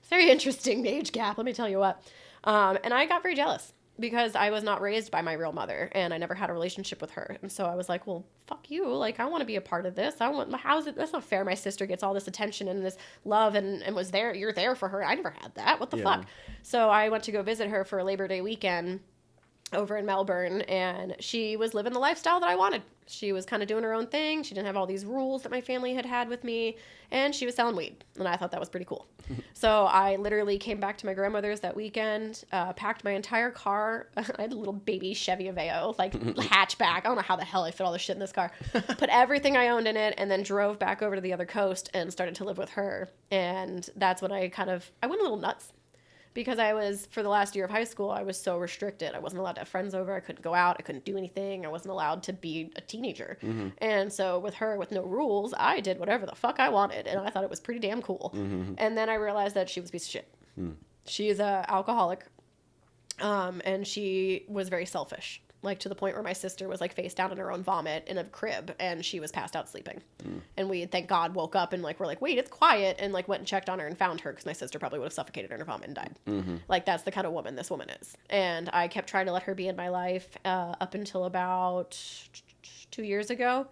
Speaker 1: Very interesting age gap, let me tell you what. And I got very jealous, because I was not raised by my real mother, and I never had a relationship with her. And so I was like, well, fuck you. Like, I want to be a part of this. That's not fair. My sister gets all this attention and this love and was there. You're there for her. I never had that. What the fuck? So I went to go visit her for a Labor Day weekend over in Melbourne, and she was living the lifestyle that I wanted. She was kind of doing her own thing. She didn't have all these rules that my family had with me, and she was selling weed, and I thought that was pretty cool. So I literally came back to my grandmother's that weekend, packed my entire car. I had a little baby Chevy Aveo, like hatchback. I don't know how the hell I fit all this shit in this car. Put everything I owned in it, and then drove back over to the other coast and started to live with her. And that's when I went a little nuts. Because for the last year of high school, I was so restricted. I wasn't allowed to have friends over. I couldn't go out. I couldn't do anything. I wasn't allowed to be a teenager. And so with her, with no rules, I did whatever the fuck I wanted. And I thought it was pretty damn cool. And then I realized that she was a piece of shit. She is an alcoholic. And she was very selfish. Like, to the point where my sister was, like, face down in her own vomit in a crib, and she was passed out sleeping. And we, thank God, woke up and, like, we're like, wait, it's quiet, and, like, went and checked on her and found her, because my sister probably would have suffocated her in her vomit and died. Like, that's the kind of woman this woman is. And I kept trying to let her be in my life up until about 2 years ago.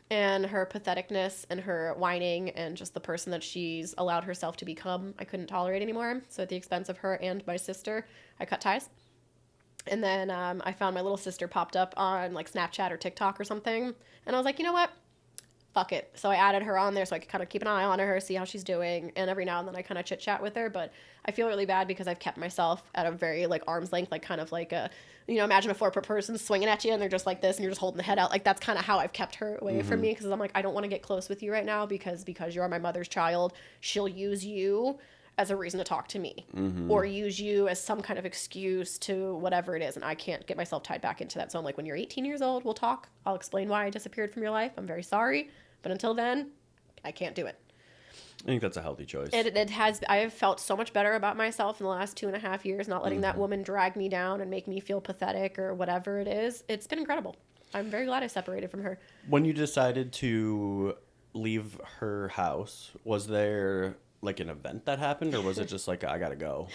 Speaker 1: And her patheticness and her whining and just the person that she's allowed herself to become, I couldn't tolerate anymore. So at the expense of her and my sister, I cut ties. And then I found my little sister popped up on, like, Snapchat or TikTok or something. And I was like, you know what? fuck it. So I added her on there so I could kind of keep an eye on her, see how she's doing. And every now and then I kind of chit chat with her. But I feel really bad because I've kept myself at a very like arm's length, like kind of like a, you know, imagine a 4-foot person swinging at you and they're just like this and you're just holding the head out. Like that's kind of how I've kept her away from me because I'm like, I don't want to get close with you right now because you are my mother's child. She'll use you as a reason to talk to me or use you as some kind of excuse to whatever it is. And I can't get myself tied back into that. So I'm like, when you're 18 years old, we'll talk. I'll explain why I disappeared from your life. I'm very sorry. But until then, I can't do it.
Speaker 2: I think that's a healthy choice.
Speaker 1: I have felt so much better about myself in the last 2.5 years, not letting that woman drag me down and make me feel pathetic or whatever it is. It's been incredible. I'm very glad I separated from her.
Speaker 2: When you decided to leave her house, was there like an event that happened or was it just like, I gotta go?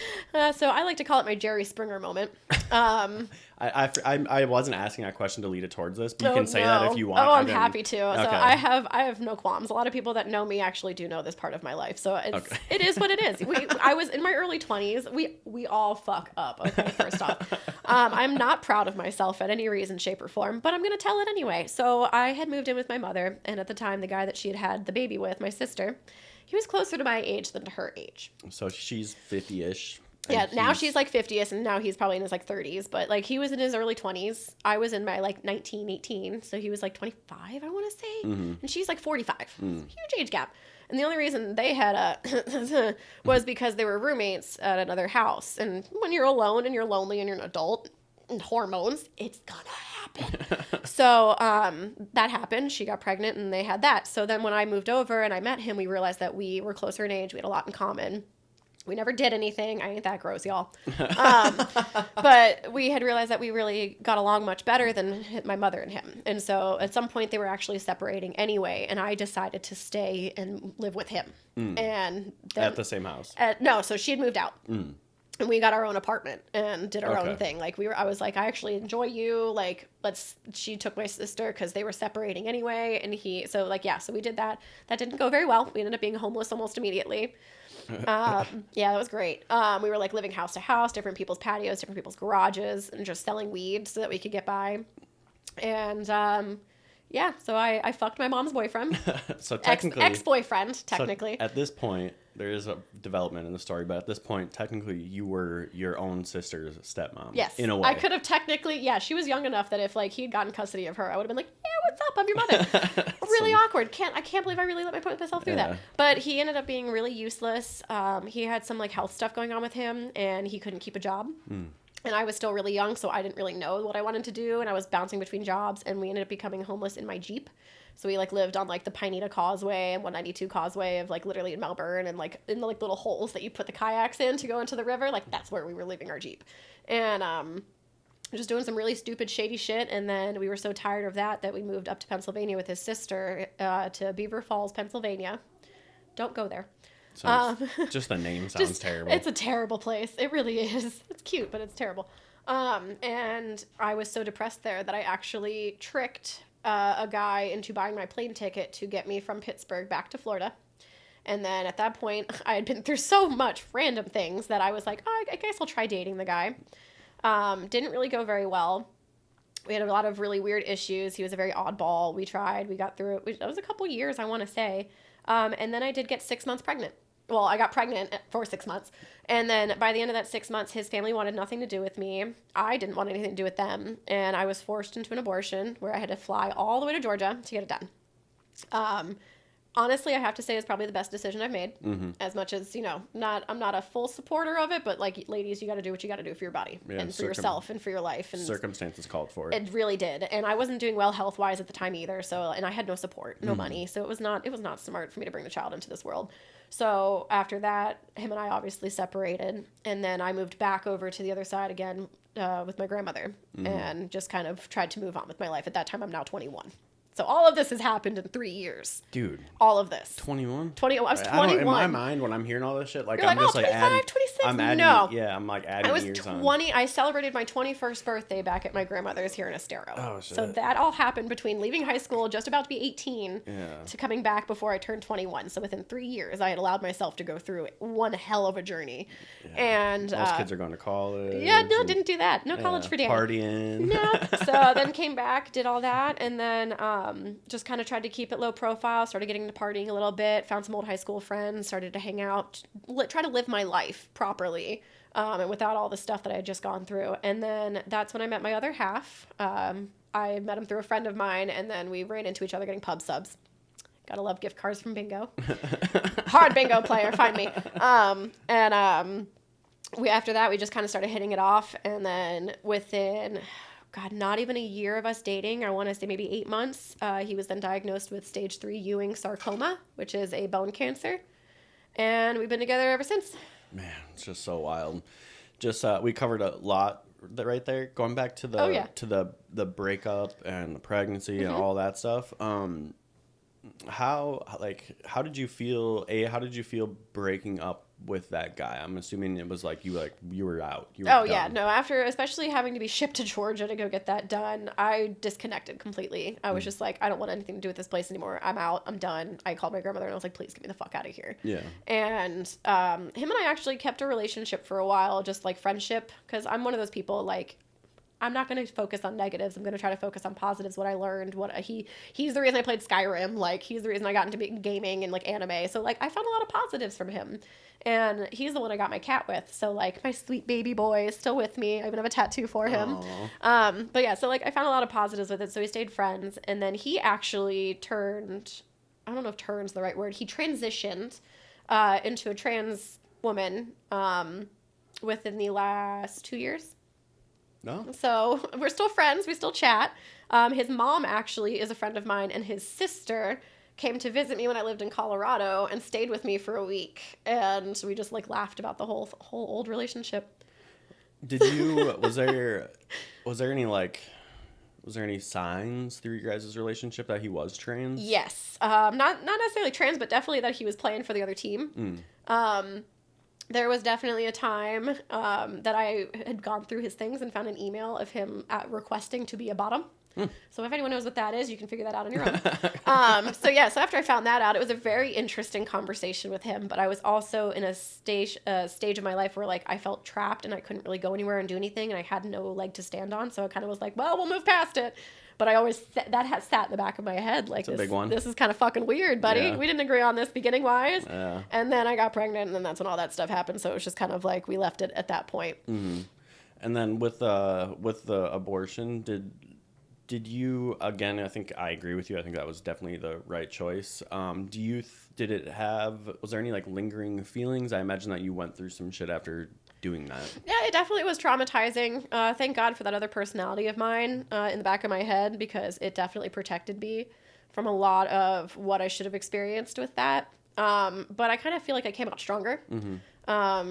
Speaker 1: So I like to call it my Jerry Springer moment.
Speaker 2: I wasn't asking that question to lead it towards this, but you can say that if you want.
Speaker 1: Oh, I'm happy to.
Speaker 2: Okay.
Speaker 1: So I have no qualms. A lot of people that know me actually do know this part of my life. So it is what it is. I was in my early 20s. We all fuck up. Okay, first off, I'm not proud of myself at any reason, shape, or form, but I'm gonna tell it anyway. So I had moved in with my mother, and at the time, the guy that she had the baby with, my sister, he was closer to my age than to her age.
Speaker 2: So she's 50-ish.
Speaker 1: Yeah, now she's like 50ish, and now he's probably in his like 30s. But like he was in his early 20s. I was in my like 19, 18. So he was like 25, I want to say. And she's like 45. Huge age gap. And the only reason they had was because they were roommates at another house. And when you're alone and you're lonely and you're an adult, and hormones, it's gonna happen. So that happened. She got pregnant and they had that. So then when I moved over and I met him, we realized that we were closer in age. We had a lot in common. We never did anything. I ain't that gross, y'all. But we had realized that we really got along much better than my mother and him. And so at some point they were actually separating anyway. And I decided to stay and live with him. And then, at
Speaker 2: the same house?
Speaker 1: No, so she had moved out. And we got our own apartment and did our own thing. Like I was like, I actually enjoy you. Like, she took my sister because they were separating anyway. And so we did that. That didn't go very well. We ended up being homeless almost immediately. Yeah, that was great. We were like living house to house, different people's patios, different people's garages, and just selling weed so that we could get by. And, yeah, so I fucked my mom's boyfriend.
Speaker 2: So technically...
Speaker 1: Ex-boyfriend, technically.
Speaker 2: So at this point, there is a development in the story, but at this point, technically, you were your own sister's stepmom.
Speaker 1: Yes.
Speaker 2: In a way.
Speaker 1: I could have technically... Yeah, she was young enough that if, like, he had gotten custody of her, I would have been like, yeah, what's up? I'm your mother. Really awkward. I can't believe I really let myself through that. But he ended up being really useless. He had some, like, health stuff going on with him, and he couldn't keep a job. And I was still really young, so I didn't really know what I wanted to do. And I was bouncing between jobs, and we ended up becoming homeless in my Jeep. So we like lived on like the Pineda Causeway and 192 Causeway of like literally in Melbourne, and like in the like little holes that you put the kayaks in to go into the river. Like that's where we were leaving our Jeep. And just doing some really stupid, shady shit. And then we were so tired of that we moved up to Pennsylvania with his sister to Beaver Falls, Pennsylvania. Don't go there.
Speaker 2: Just the name sounds terrible.
Speaker 1: It's a terrible place. It really is. It's cute, but it's terrible. And I was so depressed there that I actually tricked a guy into buying my plane ticket to get me from Pittsburgh back to Florida. And then at that point, I had been through so much random things that I was like, oh, I guess I'll try dating the guy. Didn't really go very well. We had a lot of really weird issues. He was a very oddball. We tried. We got through it. That was a couple years, I want to say. And then I did get 6 months pregnant. Well, I got pregnant for 6 months. And then by the end of that 6 months, his family wanted nothing to do with me. I didn't want anything to do with them. And I was forced into an abortion where I had to fly all the way to Georgia to get it done. Honestly, I have to say it's probably the best decision I've made. As much as, you know, I'm not a full supporter of it, but like, ladies, you got to do what you got to do for your body and for yourself and for your life. And
Speaker 2: circumstances called for it.
Speaker 1: It really did. And I wasn't doing well health-wise at the time either. So, and I had no support, no money. So it was not smart for me to bring the child into this world. So after that, him and I obviously separated. And then I moved back over to the other side again with my grandmother and just kind of tried to move on with my life. At that time, I'm now 21. So all of this has happened in 3 years.
Speaker 2: Dude.
Speaker 1: All of this.
Speaker 2: 21?
Speaker 1: 20. I was 21.
Speaker 2: In my mind, when I'm hearing all this shit, like,
Speaker 1: You're
Speaker 2: I'm
Speaker 1: like,
Speaker 2: just like
Speaker 1: 25,
Speaker 2: adding.
Speaker 1: 26?
Speaker 2: I'm adding.
Speaker 1: No.
Speaker 2: Yeah, I'm like adding years on.
Speaker 1: I was 20. I celebrated my 21st birthday back at my grandmother's here in Estero.
Speaker 2: Oh, shit.
Speaker 1: So that all happened between leaving high school, just about to be 18, to coming back before I turned 21. So within 3 years, I had allowed myself to go through one hell of a journey. Yeah. And
Speaker 2: most kids are going to college.
Speaker 1: Yeah, no, didn't do that. No college for Danny.
Speaker 2: Partying.
Speaker 1: No. So then came back, did all that, and then just kind of tried to keep it low profile, started getting into partying a little bit, found some old high school friends, started to hang out, try to live my life properly, and without all the stuff that I had just gone through. And then that's when I met my other half. I met him through a friend of mine, and then we ran into each other getting pub subs. Gotta love gift cards from bingo. Hard bingo player, find me. After that, we just kind of started hitting it off. And then within, God, not even a year of us dating, I want to say maybe 8 months, he was then diagnosed with stage 3 Ewing sarcoma, which is a bone cancer. And we've been together ever since.
Speaker 2: Man, it's just so wild. Just we covered a lot right there. Going back to the breakup and the pregnancy and all that stuff. How did you feel? How did you feel breaking up with that guy? I'm assuming it was like you were out. You were done.
Speaker 1: Yeah, no. After especially having to be shipped to Georgia to go get that done, I disconnected completely. I was just like, I don't want anything to do with this place anymore. I'm out. I'm done. I called my grandmother and I was like, please get me the fuck out of here.
Speaker 2: Yeah.
Speaker 1: And him and I actually kept a relationship for a while, just like friendship, because I'm one of those people like, I'm not going to focus on negatives. I'm going to try to focus on positives, what I learned, he's the reason I played Skyrim. Like, he's the reason I got into gaming and, like, anime. So, like, I found a lot of positives from him. And he's the one I got my cat with. So, like, my sweet baby boy is still with me. I even have a tattoo for him. But, yeah, so, like, I found a lot of positives with it. So we stayed friends. And then he actually turned, I don't know if turn's the right word. He transitioned into a trans woman within the last 2 years.
Speaker 2: No.
Speaker 1: So we're still friends. We still chat. His mom actually is a friend of mine, and his sister came to visit me when I lived in Colorado and stayed with me for a week. And we just like laughed about the whole old relationship.
Speaker 2: Did you? Was there any signs through your guys' relationship that he was trans?
Speaker 1: Yes. Not necessarily trans, but definitely that he was playing for the other team. There was definitely a time that I had gone through his things and found an email of him requesting to be a bottom. So if anyone knows what that is, you can figure that out on your own. So after I found that out, it was a very interesting conversation with him. But I was also in a stage of my life where like I felt trapped and I couldn't really go anywhere and do anything, and I had no leg to stand on. So I kind of was like, well, we'll move past it. But I always, that has sat in the back of my head. Like,
Speaker 2: it's a big one.
Speaker 1: This is kind of fucking weird, buddy.
Speaker 2: Yeah.
Speaker 1: We didn't agree on this beginning wise.
Speaker 2: Yeah.
Speaker 1: And then I got pregnant, and then that's when all that stuff happened. So it was just kind of like, we left it at that point.
Speaker 2: Mm-hmm. And then with the abortion, did you, again, I think I agree with you. I think that was definitely the right choice. Was there any like lingering feelings? I imagine that you went through some shit after doing that.
Speaker 1: Yeah, it definitely was traumatizing. Thank God for that other personality of mine in the back of my head, because it definitely protected me from a lot of what I should have experienced with that. But I kind of feel like I came out stronger.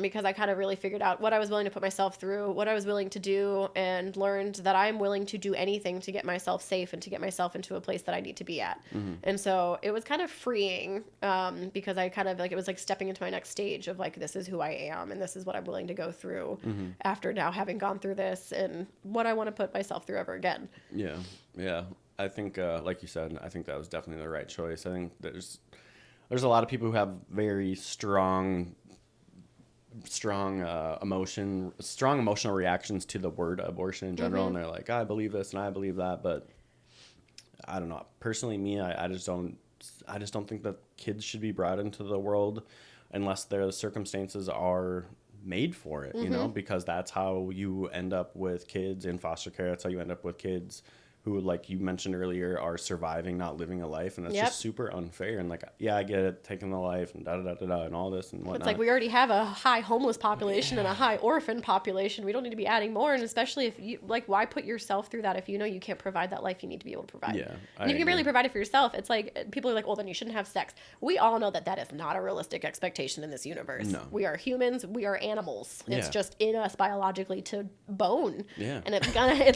Speaker 1: Because I kind of really figured out what I was willing to put myself through, what I was willing to do, and learned that I'm willing to do anything to get myself safe and to get myself into a place that I need to be at. And so it was kind of freeing, because I kind of like, it was like stepping into my next stage of like, this is who I am and this is what I'm willing to go through after now having gone through this and what I want to put myself through ever again. Yeah.
Speaker 2: Yeah. I think, like you said, I think that was definitely the right choice. I think there's a lot of people who have very strong emotional reactions to the word abortion in general, and they're like, I believe this and I believe that, but I don't know. Personally, I just don't think that kids should be brought into the world unless their circumstances are made for it, you know, because that's how you end up with kids in foster care. That's how you end up with kids who, like you mentioned earlier, are surviving, not living a life, and it's just super unfair. And like, yeah, I get it, taking the life and and all this and whatnot.
Speaker 1: It's like we already have a high homeless population and a high orphan population. We don't need to be adding more, and especially if you like, why put yourself through that if you know you can't provide that life you need to be able to provide?
Speaker 2: Yeah,
Speaker 1: and if you can barely provide it for yourself, it's like people are like, well, then you shouldn't have sex. We all know that is not a realistic expectation in this universe. No. We are humans. We are animals. It's just in us biologically to bone. Yeah, and it's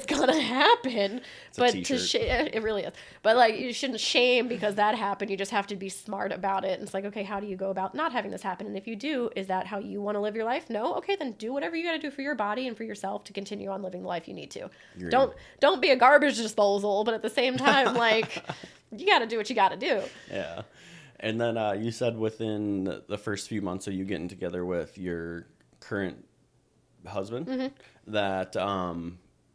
Speaker 1: gonna happen. But it really is. But like, you shouldn't shame because that happened. You just have to be smart about it. And it's like, okay, how do you go about not having this happen? And if you do, is that how you want to live your life? No? Okay, then do whatever you got to do for your body and for yourself to continue on living the life you need to. Agreed. Don't be a garbage disposal, but at the same time, like, you got to do what you got to do.
Speaker 2: Yeah. And then you said within the first few months of you getting together with your current husband that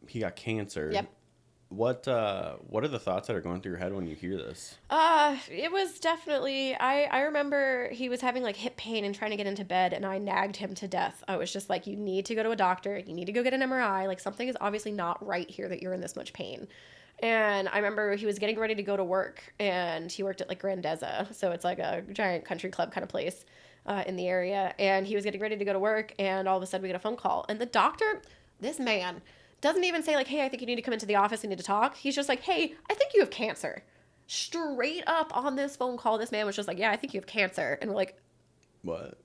Speaker 2: he got cancer.
Speaker 1: Yep.
Speaker 2: What are the thoughts that are going through your head when you hear this?
Speaker 1: It was definitely, I remember he was having like hip pain and trying to get into bed, and I nagged him to death. I was just like, you need to go to a doctor. You need to go get an MRI. Like, something is obviously not right here that you're in this much pain. And I remember he was getting ready to go to work, and he worked at like Grandeza. So it's like a giant country club kind of place in the area. And he was getting ready to go to work, and all of a sudden we get a phone call. And the doctor, this man, doesn't even say like, hey, I think you need to come into the office, we need to talk. He's just like, hey, I think you have cancer. Straight up on this phone call, this man was just like, yeah, I think you have cancer. And we're like,
Speaker 2: what?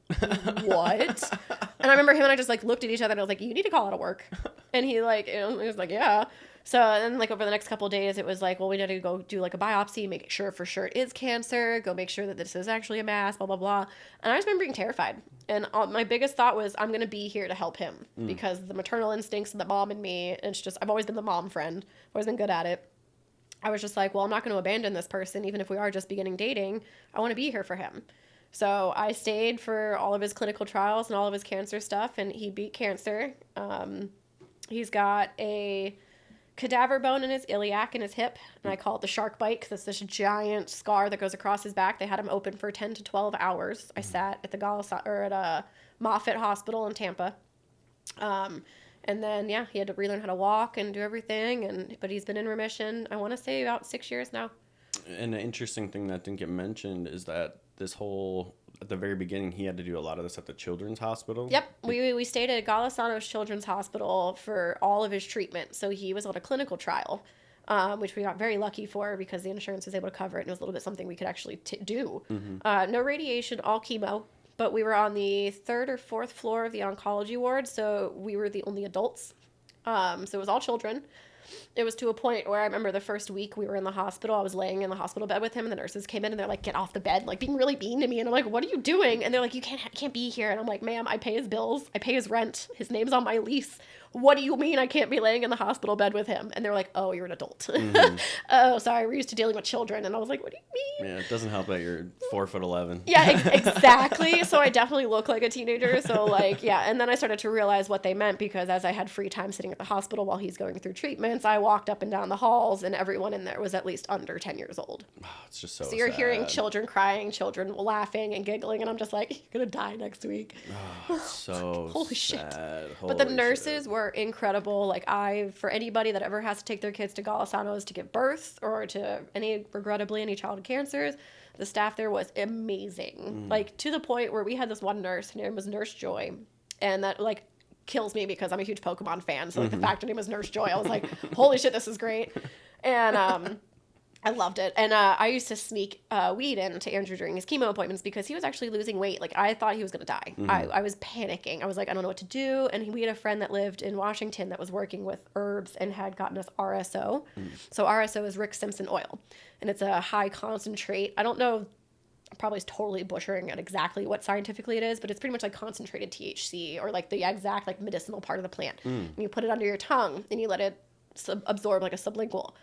Speaker 1: What? And I remember him and I just like looked at each other, and I was like, you need to call out of work. And he like, he was like, yeah. So then like over the next couple of days, it was like, well, we need to go do like a biopsy, make sure for sure it is cancer, go make sure that this is actually a mass, blah, blah, blah. And I just remember being terrified. And my biggest thought was, I'm going to be here to help him because the maternal instincts of the mom in me, it's just, I've always been the mom friend, always been good at it. I was just like, well, I'm not going to abandon this person, even if we are just beginning dating. I want to be here for him. So I stayed for all of his clinical trials and all of his cancer stuff, and he beat cancer. He's got a cadaver bone in his iliac and his hip, and I call it the shark bite because it's this giant scar that goes across his back. They had him open for 10 to 12 hours. I sat at the Moffitt Hospital in Tampa. And then, yeah, he had to relearn how to walk and do everything, but he's been in remission, I want to say, about 6 years now.
Speaker 2: And the interesting thing that didn't get mentioned is that at the very beginning, he had to do a lot of this at the Children's Hospital.
Speaker 1: Yep. We stayed at Golisano's Children's Hospital for all of his treatment. So he was on a clinical trial, which we got very lucky for because the insurance was able to cover it, and it was a little bit something we could actually do. Mm-hmm. No radiation, all chemo. But we were on the 3rd or 4th floor of the oncology ward, so we were the only adults. So it was all children. It was to a point where I remember the first week we were in the hospital, I was laying in the hospital bed with him, and the nurses came in and they're like, get off the bed, like being really mean to me. And I'm like, what are you doing? And they're like, you can't be here. And I'm like, ma'am, I pay his bills. I pay his rent. His name's on my lease. What do you mean I can't be laying in the hospital bed with him? And they're like, oh, you're an adult. Mm-hmm. Oh, sorry, we're used to dealing with children. And I was like, what do you mean?
Speaker 2: Yeah, it doesn't help that you're 4'11".
Speaker 1: Yeah, exactly. So I definitely look like a teenager. So like, yeah. And then I started to realize what they meant because as I had free time sitting at the hospital while he's going through treatments, I walked up and down the halls and everyone in there was at least under 10 years old.
Speaker 2: Oh, it's just so
Speaker 1: you're
Speaker 2: sad.
Speaker 1: Hearing children crying, children laughing and giggling. And I'm just like, you're going to die next week.
Speaker 2: Oh, so
Speaker 1: Holy
Speaker 2: sad.
Speaker 1: Shit.
Speaker 2: Holy
Speaker 1: but the nurses
Speaker 2: shit.
Speaker 1: were incredible. Like for anybody that ever has to take their kids to Golisano's to give birth or to regrettably any child cancers, the staff there was amazing. Like to the point where we had this one nurse, her name was Nurse Joy, and that like kills me because I'm a huge Pokemon fan. So like the fact her name was Nurse Joy, I was like, holy shit, this is great. And I loved it. And I used to sneak weed into Andrew during his chemo appointments because he was actually losing weight. Like, I thought he was going to die. I was panicking. I was like, I don't know what to do. And we had a friend that lived in Washington that was working with herbs and had gotten us RSO. So RSO is Rick Simpson oil. And it's a high concentrate. I don't know, I'm probably totally butchering it exactly what scientifically it is, but it's pretty much like concentrated THC or like the exact like medicinal part of the plant. And you put it under your tongue and you let it absorb like a sublingual.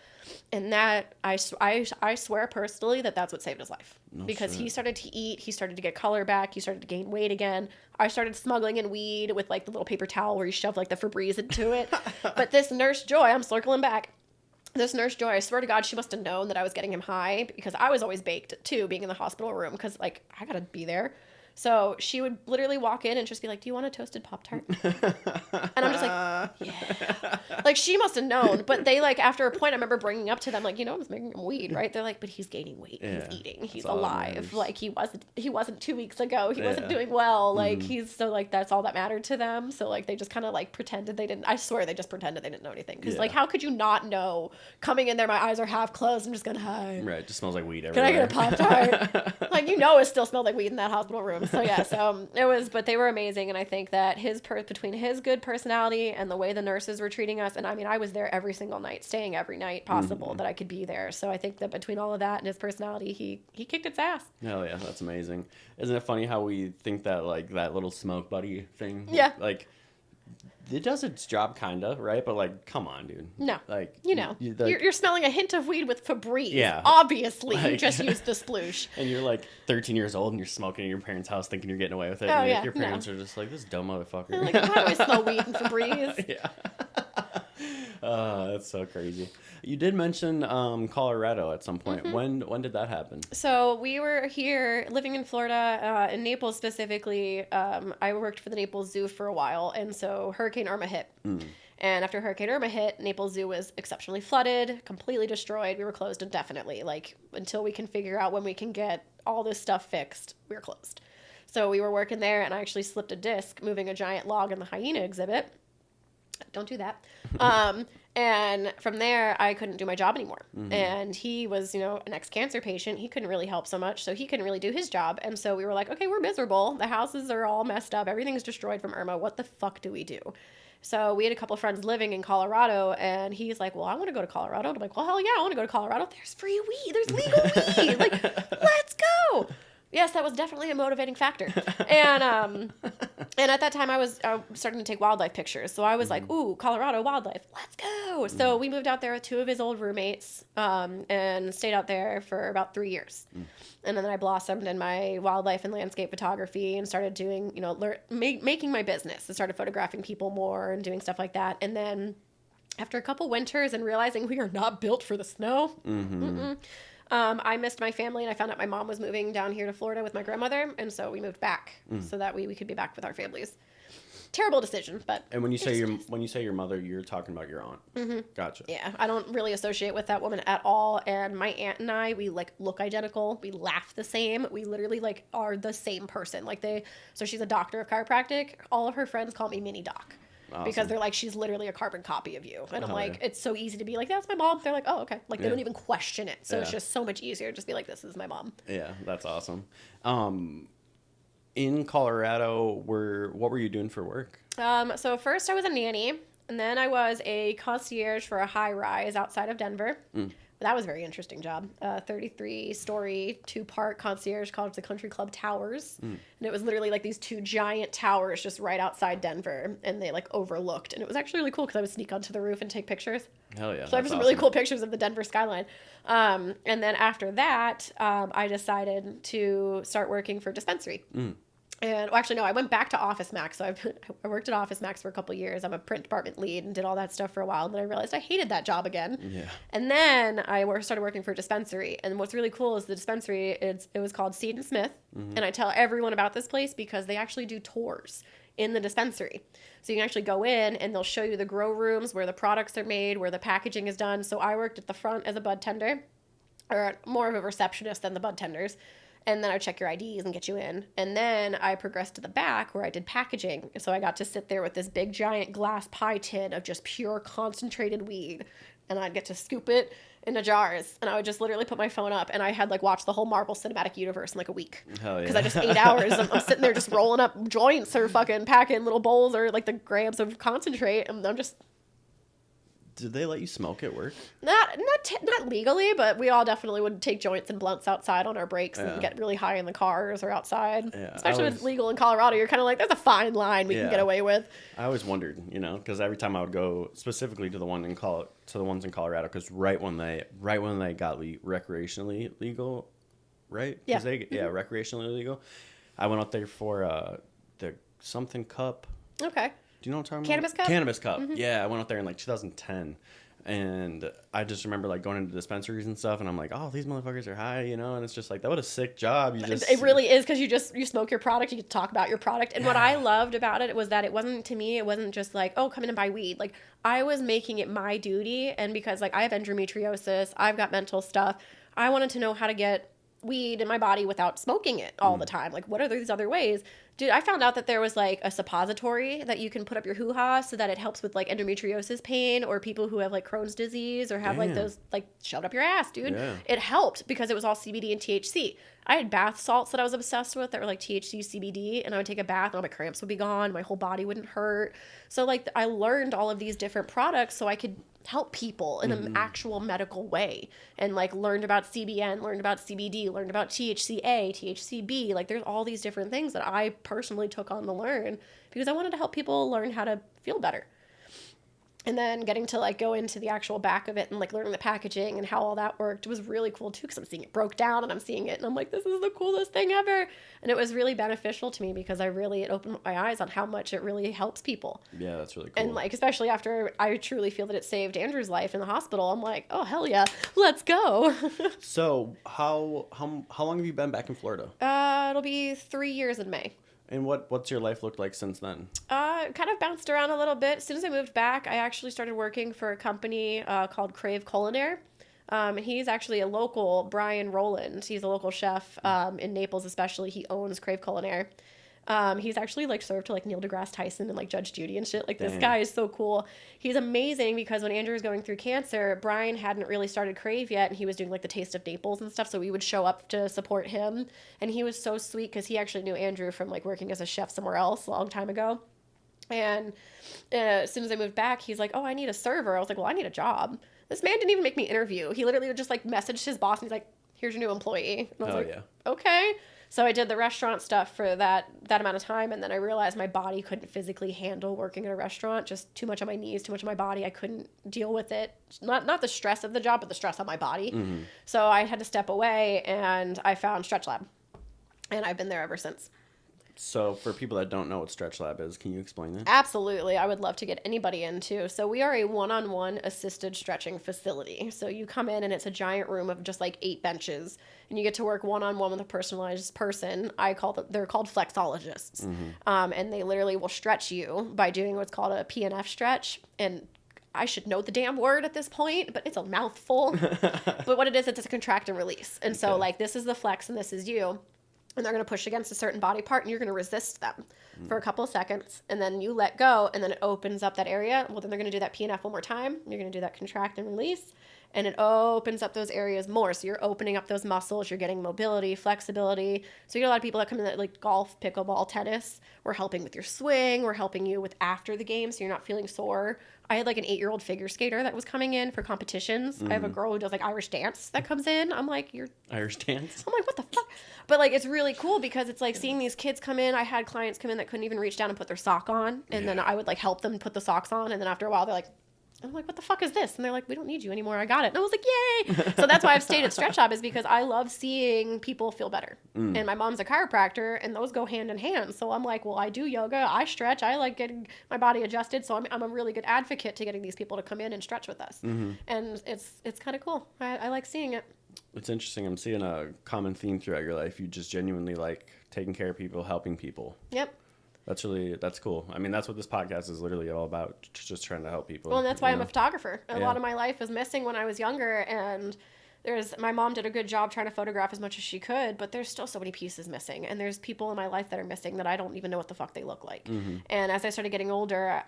Speaker 1: And that I swear personally that's what saved his life. No because shit. He started to eat, he started to get color back, he started to gain weight again. I started smuggling in weed with like the little paper towel where you shove like the Febreze into it. But this Nurse Joy, I'm circling back. This Nurse Joy, I swear to God, she must have known that I was getting him high because I was always baked too, being in the hospital room because like I gotta be there. So she would literally walk in and just be like, do you want a toasted Pop-Tart? And I'm just like, yeah. Like, she must have known. But they, like, after a point, I remember bringing up to them, like, I was making him weed, right? They're like, but he's gaining weight. Yeah, he's eating. He's alive. Like, he wasn't 2 weeks ago. He wasn't doing well. Like, so, like, that's all that mattered to them. So, like, they just kind of, like, pretended they didn't. I swear they just pretended they didn't know anything. Because, like, how could you not know? Coming in there, my eyes are half closed. I'm just going, hi.
Speaker 2: Right. It just smells like weed everywhere.
Speaker 1: Can I get a Pop-Tart? Like, it still smelled like weed in that hospital room. So, yeah. So, but they were amazing. And I think that between his good personality and the way the nurses were treating us, and I mean, I was there every single night, staying every night possible that I could be there. So I think that between all of that and his personality, he kicked its ass. Hell
Speaker 2: yeah, that's amazing. Isn't it funny how we think that, like, that little smoke buddy thing?
Speaker 1: Yeah.
Speaker 2: Like, it does its job, kind of, right? But, like, come on, dude.
Speaker 1: No.
Speaker 2: Like,
Speaker 1: you're smelling a hint of weed with Febreze.
Speaker 2: Yeah.
Speaker 1: Obviously, you just used the sploosh.
Speaker 2: And you're, like, 13 years old and you're smoking in your parents' house thinking you're getting away with it.
Speaker 1: Oh,
Speaker 2: and
Speaker 1: yeah.
Speaker 2: Your parents are just like, this dumb motherfucker.
Speaker 1: Like, how do I smell weed and Febreze?
Speaker 2: Yeah. That's so crazy. You did mention Colorado at some point. When did that happen?
Speaker 1: So we were here living in Florida, in Naples specifically. I worked for the Naples Zoo for a while, and so Hurricane Irma hit. And after Hurricane Irma hit, Naples Zoo was exceptionally flooded, completely destroyed. We were closed indefinitely. Like, until we can figure out when we can get all this stuff fixed, we were closed. So we were working there, and I actually slipped a disc moving a giant log in the hyena exhibit. Don't do that. And from there, I couldn't do my job anymore. And he was, an ex-cancer patient. He couldn't really help so much, so he couldn't really do his job. And so we were like, okay, we're miserable. The houses are all messed up. Everything's destroyed from Irma. What the fuck do we do? So we had a couple friends living in Colorado, and he's like, well, I want to go to Colorado. And I'm like, well, hell yeah, I want to go to Colorado. There's free weed. There's legal weed. Like, let's go. Yes, that was definitely a motivating factor. And at that time, I was starting to take wildlife pictures. So I was like, ooh, Colorado wildlife, let's go. So we moved out there with 2 of his old roommates and stayed out there for about 3 years. And then I blossomed in my wildlife and landscape photography and started doing, making my business. I started photographing people more and doing stuff like that. And then after a couple winters and realizing we are not built for the snow, I missed my family, and I found out my mom was moving down here to Florida with my grandmother, and so we moved back so that we could be back with our families. Terrible decision, but.
Speaker 2: And when you say your mother, you're talking about your aunt. Gotcha.
Speaker 1: Yeah, I don't really associate with that woman at all. And my aunt and I, we look identical. We laugh the same. We literally are the same person. So she's a doctor of chiropractic. All of her friends call me Mini Doc. Awesome. Because they're like, she's literally a carbon copy of you. And I'm like, it's so easy to be like, that's my mom. They're like, oh, okay. They don't even question it. So it's just so much easier to just be like, this is my mom.
Speaker 2: Yeah, that's awesome. In Colorado, what were you doing for work?
Speaker 1: So first I was a nanny, and then I was a concierge for a high rise outside of Denver. That was a very interesting job. 33-story, 2-part concierge called the Country Club Towers. And it was literally these 2 giant towers just right outside Denver, and they overlooked. And it was actually really cool because I would sneak onto the roof and take pictures.
Speaker 2: Hell yeah.
Speaker 1: So I have some really cool pictures of the Denver skyline. And then after that, I decided to start working for dispensary. And actually, no, I went back to Office Max. So I worked at Office Max for a couple years. I'm a print department lead and did all that stuff for a while. And then I realized I hated that job again. Yeah. And then I started working for a dispensary. And what's really cool is the dispensary, it was called Seed and Smith. And I tell everyone about this place because they actually do tours in the dispensary. So you can actually go in and they'll show you the grow rooms where the products are made, where the packaging is done. So I worked at the front as a bud tender, or more of a receptionist than the bud tenders. And then I would check your IDs and get you in. And then I progressed to the back where I did packaging. So I got to sit there with this big giant glass pie tin of just pure concentrated weed. And I'd get to scoop it into jars. And I would just literally put my phone up. And I had watched the whole Marvel Cinematic Universe in a week.
Speaker 2: Hell yeah.
Speaker 1: Because I just 8 hours. I'm sitting there just rolling up joints or fucking packing little bowls or the grams of concentrate. And I'm just...
Speaker 2: Did they let you smoke at work?
Speaker 1: Not legally, but we all definitely would take joints and blunts outside on our breaks and get really high in the cars or outside. Yeah, especially when it's legal in Colorado, you're kind of like, there's a fine line we can get away with.
Speaker 2: I always wondered, because every time I would go specifically to the ones in Colorado, because right when they got recreationally legal, right?
Speaker 1: Yeah.
Speaker 2: Recreationally legal. I went out there for the something cup.
Speaker 1: Okay.
Speaker 2: Do you know what I'm talking
Speaker 1: Cannabis
Speaker 2: about?
Speaker 1: cup?
Speaker 2: Cannabis cup. Mm-hmm. Yeah, I went out there in 2010. And I just remember going into dispensaries and stuff, and I'm like, oh, these motherfuckers are high, and it's just that was a sick job.
Speaker 1: It really is, because you smoke your product, you get to talk about your product. And what I loved about it was that it wasn't just come in and buy weed. I was making it my duty, and because I have endometriosis, I've got mental stuff, I wanted to know how to get weed in my body without smoking it all the time. What are these other ways? Dude, I found out that there was a suppository that you can put up your hoo-ha so that it helps with endometriosis pain, or people who have Crohn's disease or have those shoved up your ass, dude. Yeah. It helped because it was all CBD and THC. I had bath salts that I was obsessed with that were THC, CBD, and I would take a bath and all my cramps would be gone. My whole body wouldn't hurt. So I learned all of these different products so I could help people in an actual medical way, and learned about CBN, learned about CBD, learned about THCA, THCB. There's all these different things that I personally took on to learn because I wanted to help people learn how to feel better. And then getting to like go into the actual back of it and like learning the packaging and how all that worked was really cool too, because I'm seeing it broke down and I'm seeing it and I'm like, this is the coolest thing ever. And it was really beneficial to me because it opened my eyes on how much it really helps people.
Speaker 2: Yeah, that's really cool.
Speaker 1: And like, especially after I truly feel that it saved Andrew's life in the hospital, I'm like, oh hell yeah, let's go.
Speaker 2: So how long have you been back in Florida?
Speaker 1: It'll be 3 years in May.
Speaker 2: And what's your life looked like since then?
Speaker 1: Kind of bounced around a little bit. As soon as I moved back, I actually started working for a company called Crave Culinaire. And he's actually a local, Brian Rowland. He's a local chef in Naples especially. He owns Crave Culinaire. He's actually like served to like Neil deGrasse Tyson and like Judge Judy and shit. Like this guy is so cool. He's amazing because when Andrew was going through cancer, Brian hadn't really started Crave yet, and he was doing like the Taste of Naples and stuff. So we would show up to support him, and he was so sweet because he actually knew Andrew from like working as a chef somewhere else a long time ago. And as soon as I moved back, he's like, "Oh, I need a server." I was like, "Well, I need a job." This man didn't even make me interview. He literally just like messaged his boss and he's like, "Here's your new employee." And I was like,
Speaker 2: yeah.
Speaker 1: "Okay." So I did the restaurant stuff for that amount of time, and then I realized my body couldn't physically handle working at a restaurant. Just too much on my knees, too much on my body. I couldn't deal with it. Not the stress of the job, but the stress on my body. Mm-hmm. So I had to step away, and I found Stretch Lab, and I've been there ever since.
Speaker 2: So for people that don't know what Stretch Lab is, can you explain that?
Speaker 1: Absolutely. I would love to get anybody into. So we are a one-on-one assisted stretching facility. So you come in and it's a giant room of just like 8 benches, and you get to work one-on-one with a personalized person. They're called flexologists. Mm-hmm. And they literally will stretch you by doing what's called a PNF stretch. And I should know the damn word at this point, but it's a mouthful. But what it is, it's a contract and release. And so like this is the flex and this is you. And they're going to push against a certain body part, and you're going to resist them for a couple of seconds, and then you let go, and then it opens up that area. Well, then they're going to do that PNF one more time. You're going to do that contract and release, and it opens up those areas more. So you're opening up those muscles. You're getting mobility, flexibility. So you get a lot of people that come in that like golf, pickleball, tennis. We're helping with your swing. We're helping you with after the game, so you're not feeling sore. I had like an 8-year-old figure skater that was coming in for competitions. Mm-hmm. I have a girl who does like Irish dance that comes in. I'm like, you're
Speaker 2: Irish dance?
Speaker 1: I'm like, what the fuck? But like, it's really cool because it's like seeing these kids come in. I had clients come in that couldn't even reach down and put their sock on. And then I would like help them put the socks on. And then after a while, they're like, I'm like, what the fuck is this? And they're like, we don't need you anymore. I got it. And I was like, yay. So that's why I've stayed at Stretch Lab, is because I love seeing people feel better. And my mom's a chiropractor, and those go hand in hand. So I'm like, well, I do yoga. I stretch. I like getting my body adjusted. So I'm a really good advocate to getting these people to come in and stretch with us. Mm-hmm. And it's kind of cool. I like seeing it.
Speaker 2: It's interesting. I'm seeing a common theme throughout your life. You just genuinely like taking care of people, helping people.
Speaker 1: Yep.
Speaker 2: That's cool. I mean, that's what this podcast is literally all about, just trying to help people.
Speaker 1: Well, and that's why I'm a photographer. A lot of my life was missing when I was younger, and my mom did a good job trying to photograph as much as she could, but there's still so many pieces missing, and there's people in my life that are missing that I don't even know what the fuck they look like. Mm-hmm. And as I started getting older,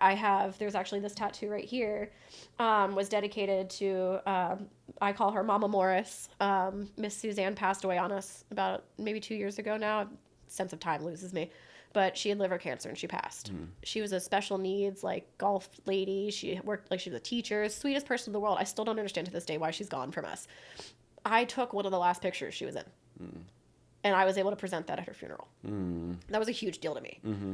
Speaker 1: there's actually this tattoo right here, was dedicated to, I call her Mama Morris. Miss Suzanne passed away on us about maybe 2 years ago now. Sense of time loses me. But she had liver cancer and she passed. Mm. She was a special needs, like, golf lady. She worked, like, she was a teacher, sweetest person in the world. I still don't understand to this day why she's gone from us. I took one of the last pictures she was in. Mm. And I was able to present that at her funeral. Mm. That was a huge deal to me. Mm-hmm.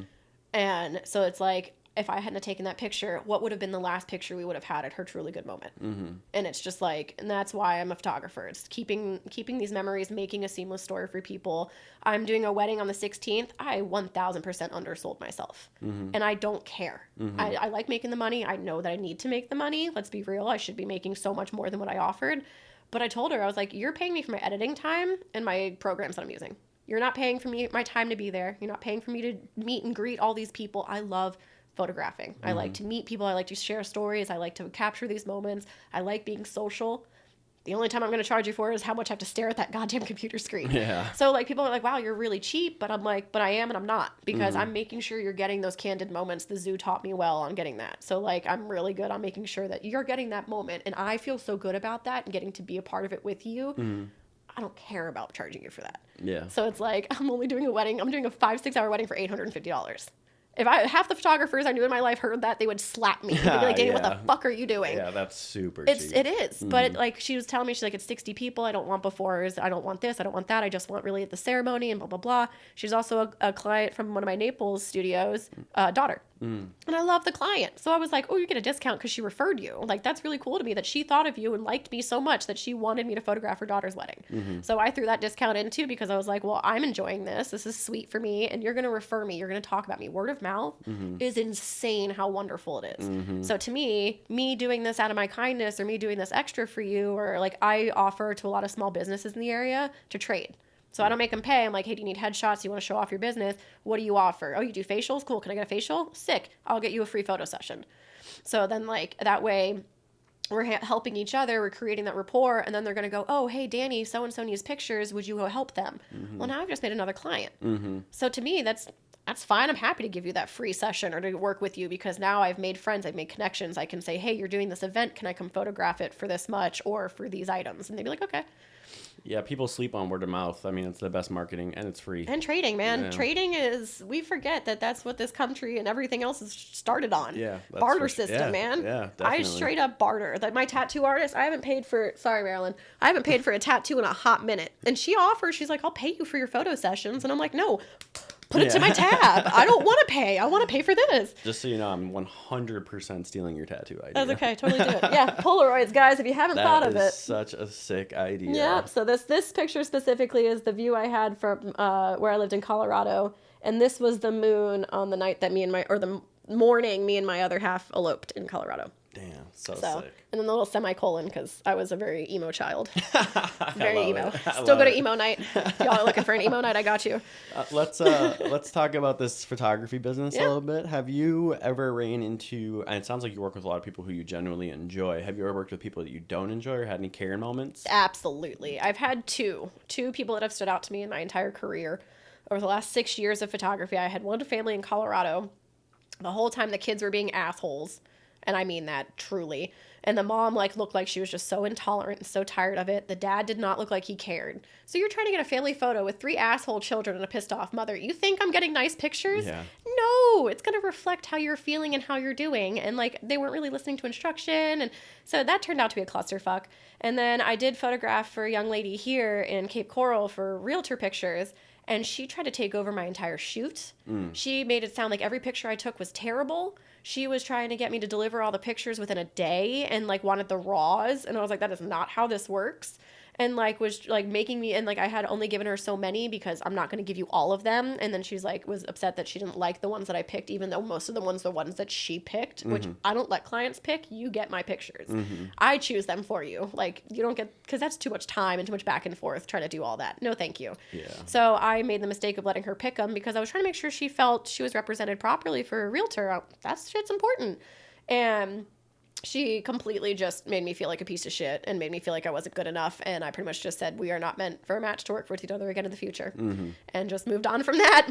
Speaker 1: And so it's like, if I hadn't taken that picture, what would have been the last picture we would have had at her truly good moment? Mm-hmm. And it's just like, and that's why I'm a photographer. It's keeping these memories, making a seamless story for people. I'm doing a wedding on the 16th. I 1,000% undersold myself. Mm-hmm. And I don't care. Mm-hmm. I like making the money. I know that I need to make the money. Let's be real. I should be making so much more than what I offered. But I told her, I was like, you're paying me for my editing time and my programs that I'm using. You're not paying for me my time to be there. You're not paying for me to meet and greet all these people. I love photographing. Mm-hmm. I like to meet people. I like to share stories. I like to capture these moments. I like being social. The only time I'm going to charge you for is how much I have to stare at that goddamn computer screen. Yeah. So like people are like, wow, you're really cheap. But I'm like, but I am and I'm not, because I'm making sure you're getting those candid moments. The zoo taught me well on getting that. So like, I'm really good on making sure that you're getting that moment. And I feel so good about that and getting to be a part of it with you. Mm-hmm. I don't care about charging you for that. Yeah. So it's like, I'm only doing a wedding. I'm doing a 5-6 hour wedding for $850. If half the photographers I knew in my life heard that, they would slap me. They'd be like, Danny, what the fuck are you doing?
Speaker 2: Yeah, that's super cheap.
Speaker 1: It is. Mm-hmm. But like, she was telling me, she's like, it's 60 people. I don't want befores. I don't want this. I don't want that. I just want really at the ceremony and blah, blah, blah. She's also a client from one of my Naples studios, daughter.
Speaker 2: Mm.
Speaker 1: And I love the client. So I was like, oh, you get a discount because she referred you. Like, that's really cool to me that she thought of you and liked me so much that she wanted me to photograph her daughter's wedding.
Speaker 2: Mm-hmm.
Speaker 1: So I threw that discount in too because I was like, well, I'm enjoying this. This is sweet for me. And you're going to refer me. You're going to talk about me. Word of mouth is insane how wonderful it is.
Speaker 2: Mm-hmm.
Speaker 1: So to me doing this out of my kindness or me doing this extra for you, or like I offer to a lot of small businesses in the area to trade. So I don't make them pay. I'm like, hey, do you need headshots? You want to show off your business? What do you offer? Oh, you do facials? Cool. Can I get a facial? Sick. I'll get you a free photo session. So then like that way we're helping each other. We're creating that rapport. And then they're going to go, oh, hey, Danny, so-and-so needs pictures. Would you go help them? Well, now I've just made another client. So to me, that's fine. I'm happy to give you that free session or to work with you because now I've made friends. I've made connections. I can say, hey, you're doing this event. Can I come photograph it for this much or for these items? And they'd be like, okay.
Speaker 2: Yeah, people sleep on word of mouth. I mean, it's the best marketing, and it's free.
Speaker 1: And trading, man.
Speaker 2: Yeah.
Speaker 1: Trading is, we forget that that's what this country and everything else is started on.
Speaker 2: Yeah.
Speaker 1: Barter system, man.
Speaker 2: Yeah, definitely.
Speaker 1: I straight up barter. That my tattoo artist, I haven't paid for, sorry, Marilyn, I haven't paid for a tattoo in a hot minute. And she offers, she's like, I'll pay you for your photo sessions. And I'm like, no, put it to my tab. I don't want to pay. I want to pay for this.
Speaker 2: Just so you know, I'm 100% stealing your tattoo idea.
Speaker 1: That's okay. Totally do it. Yeah. Polaroids, guys, if you haven't thought of it.
Speaker 2: That is such a sick idea.
Speaker 1: Yeah. So this picture specifically is the view I had from where I lived in Colorado. And this was the moon on the night that the morning me and my other half eloped in Colorado.
Speaker 2: Damn, so sick.
Speaker 1: And then the little semicolon because I was a very emo child. Very emo. Still go to emo night. If y'all are looking for an emo night, I got you.
Speaker 2: Let's talk about this photography business a little bit. Have you ever ran into, and it sounds like you work with a lot of people who you genuinely enjoy. Have you ever worked with people that you don't enjoy or had any Karen moments?
Speaker 1: Absolutely. I've had two people that have stood out to me in my entire career. Over the last 6 years of photography, I had one family in Colorado. The whole time the kids were being assholes. And I mean that truly. And the mom looked like she was just so intolerant and so tired of it. The dad did not look like he cared. So you're trying to get a family photo with 3 asshole children and a pissed off mother. You think I'm getting nice pictures?
Speaker 2: Yeah.
Speaker 1: No, it's going to reflect how you're feeling and how you're doing. And they weren't really listening to instruction. And so that turned out to be a clusterfuck. And then I did photograph for a young lady here in Cape Coral for realtor pictures. And she tried to take over my entire shoot. She made it sound like every picture I took was terrible. She was trying to get me to deliver all the pictures within a day and wanted the raws. And I was like, that is not how this works. And was making me, and I had only given her so many because I'm not going to give you all of them. And then she's was upset that she didn't like the ones that I picked, even though most of the ones that she picked, which I don't let clients pick. You get my pictures. I choose them for you. You don't get, because that's too much time and too much back and forth trying to do all that. No, thank you.
Speaker 2: Yeah.
Speaker 1: So I made the mistake of letting her pick them because I was trying to make sure she felt she was represented properly for a realtor. That shit's important. And she completely just made me feel like a piece of shit and made me feel like I wasn't good enough. And I pretty much just said, we are not meant for a match to work with each other again in the future. And just moved on from that.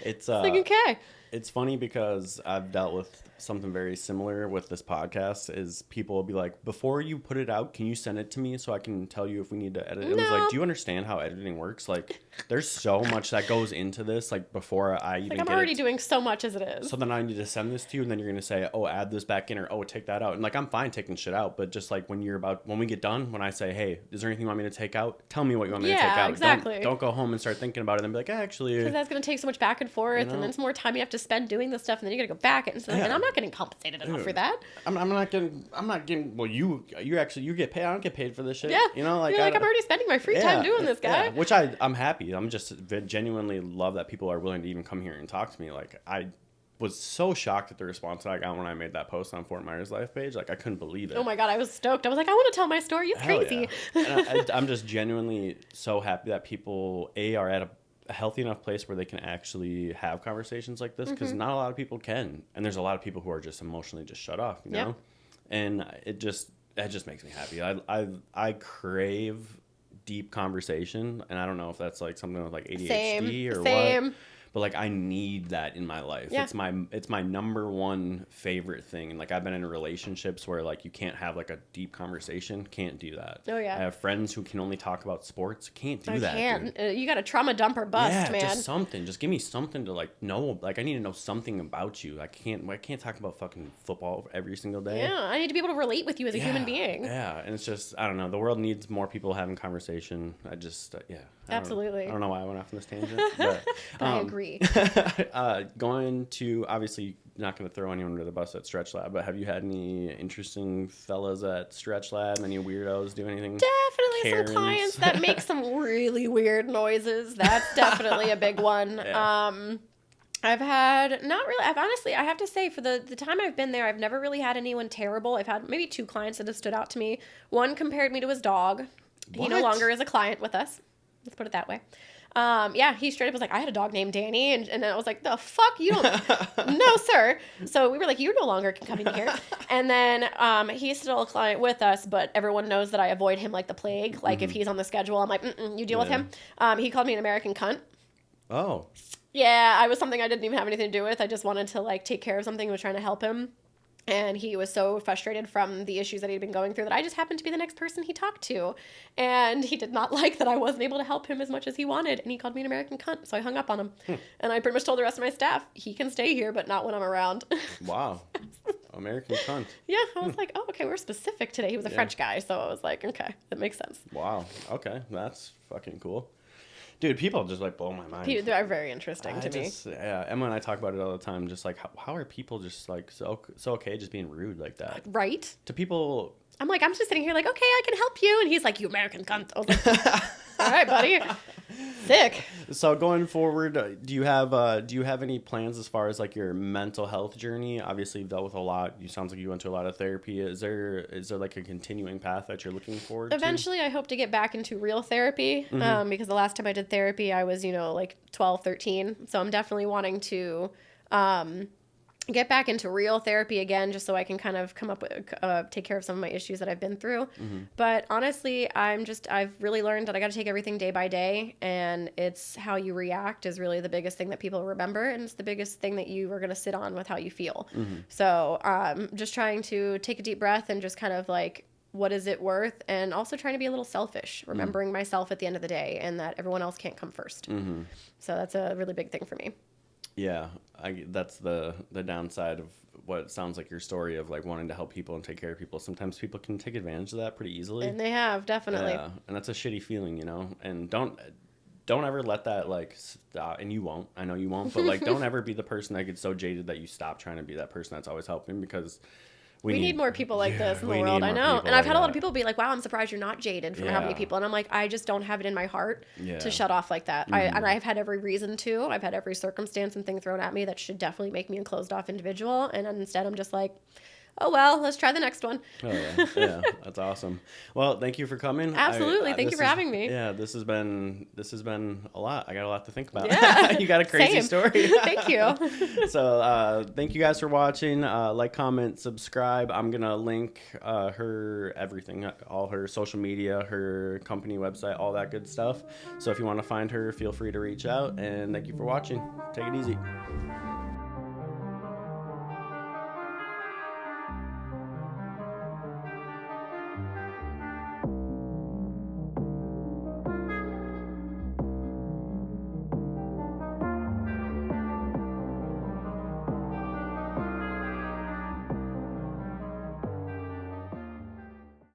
Speaker 2: It's
Speaker 1: okay.
Speaker 2: It's funny because I've dealt with something very similar with this podcast is people will be like, before you put it out, can you send it to me so I can tell you if we need to edit it? It was like, do you understand how editing works? There's so much that goes into this, before I even
Speaker 1: I'm
Speaker 2: get
Speaker 1: already
Speaker 2: it.
Speaker 1: doing so much as it is.
Speaker 2: So then I need to send this to you, and then you're going to say, oh, add this back in, or oh, take that out. And I'm fine taking shit out, but just when we get done, when I say, hey, is there anything you want me to take out? Tell me what you want me to take out.
Speaker 1: Exactly.
Speaker 2: Don't go home and start thinking about it and be like, actually.
Speaker 1: Because that's going to take so much back and forth, and then it's more time you have to spend doing this stuff, and then you got to go back and and I'm not getting compensated enough for that.
Speaker 2: I'm not getting. Well, you get paid. I don't get paid for this shit.
Speaker 1: Yeah.
Speaker 2: You're
Speaker 1: I'm already spending my free time doing this, guy.
Speaker 2: Yeah. Which I'm happy. I'm just genuinely love that people are willing to even come here and talk to me. I was so shocked at the response that I got when I made that post on Fort Myers Life page. I couldn't believe it.
Speaker 1: Oh my God, I was stoked. I was like, I want to tell my story. It's crazy.
Speaker 2: Yeah. And I'm just genuinely so happy that people are at a healthy enough place where they can actually have conversations like this, because not a lot of people can, and there's a lot of people who are just emotionally just shut off, you know. And it just makes me happy. I crave deep conversation, and I don't know if that's something with ADHD or what. But I need that in my life. Yeah. It's my number one favorite thing. And I've been in relationships where you can't have a deep conversation. Can't do that.
Speaker 1: Oh yeah.
Speaker 2: I have friends who can only talk about sports. Can't do that.
Speaker 1: I can't. You got to trauma dump or bust, man.
Speaker 2: Just something. Just give me something to know. I need to know something about you. I can't talk about fucking football every single day.
Speaker 1: Yeah, I need to be able to relate with you as a human being.
Speaker 2: Yeah, and it's just, I don't know. The world needs more people having conversation. I just
Speaker 1: Absolutely.
Speaker 2: I don't know why I went off on this tangent, but
Speaker 1: I agree.
Speaker 2: Going to, obviously, not going to throw anyone under the bus at Stretch Lab, but have you had any interesting fellas at Stretch Lab? Any weirdos do anything?
Speaker 1: Definitely
Speaker 2: Karens?
Speaker 1: some clients that make some really weird noises. That's definitely a big one.
Speaker 2: Yeah.
Speaker 1: I've had not really. I have to say, for the time I've been there, I've never really had anyone terrible. I've had maybe 2 clients that have stood out to me. One compared me to his dog. He no
Speaker 2: What?
Speaker 1: longer is a client with us. Let's put it that way. Yeah, he straight up was like, I had a dog named Danny, and I was like, the fuck? You don't, no, sir. So we were like, you no longer can come in here. And then he's still a client with us, but everyone knows that I avoid him like the plague. Like, if he's on the schedule, I'm like, you deal with him. He called me an American cunt.
Speaker 2: Oh.
Speaker 1: Yeah, I was something I didn't even have anything to do with. I just wanted to, like, take care of something and was trying to help him. And he was so frustrated from the issues that he'd been going through that I just happened to be the next person he talked to. And he did not like that I wasn't able to help him as much as he wanted. And he called me an American cunt. So I hung up on him. And I pretty much told the rest of my staff, he can stay here, but not when I'm around.
Speaker 2: Wow. American cunt.
Speaker 1: Yeah, I was like, oh, okay, we're specific today. He was a French guy. So I was like, okay, that makes sense.
Speaker 2: Wow. Okay. That's fucking cool. Dude, people just like blow my mind.
Speaker 1: They're very interesting to me.
Speaker 2: Yeah, Emma and I talk about it all the time. Just like, how are people just like so okay just being rude like that?
Speaker 1: Right?
Speaker 2: To people.
Speaker 1: I'm like, I'm just sitting here like, okay, I can help you. And he's like, you American cunt. I was like, all right, buddy. Sick.
Speaker 2: So going forward, do you have any plans as far as like your mental health journey? Obviously, you've dealt with a lot. You sounds like you went to a lot of therapy. Is there like a continuing path that you're looking forward to?
Speaker 1: Eventually, I hope to get back into real therapy because the last time I did therapy, I was, like 12, 13. So I'm definitely wanting to get back into real therapy again, just so I can kind of come up with, take care of some of my issues that I've been through. But honestly, I've really learned that I got to take everything day by day, and it's how you react is really the biggest thing that people remember, and it's the biggest thing that you are going to sit on with how you feel. So just trying to take a deep breath and just kind of like, what is it worth? And also trying to be a little selfish, remembering myself at the end of the day, and that everyone else can't come first. So that's a really big thing for me.
Speaker 2: Yeah, that's the downside of what sounds like your story of like wanting to help people and take care of people. Sometimes people can take advantage of that pretty easily.
Speaker 1: And they have, definitely.
Speaker 2: Yeah, and that's a shitty feeling, and don't ever let that like stop, and you won't. I know you won't, but like don't ever be the person that gets so jaded that you stop trying to be that person that's always helping, because we need
Speaker 1: more people like this in the world. I know. And I've had a lot of people be like, wow, I'm surprised you're not jaded from how many people. And I'm like, I just don't have it in my heart to shut off like that. And I've had every reason to. I've had every circumstance and thing thrown at me that should definitely make me a closed off individual. And instead I'm just like, oh, well, let's try the next one.
Speaker 2: Oh, yeah. Yeah, that's awesome. Well, thank you for coming.
Speaker 1: Absolutely. Thank you for having me.
Speaker 2: Yeah, this has been a lot. I got a lot to think about.
Speaker 1: Yeah.
Speaker 2: You got a crazy story.
Speaker 1: Thank you.
Speaker 2: So thank you guys for watching. Like, comment, subscribe. I'm going to link her everything, all her social media, her company website, all that good stuff. So if you want to find her, feel free to reach out. And thank you for watching. Take it easy.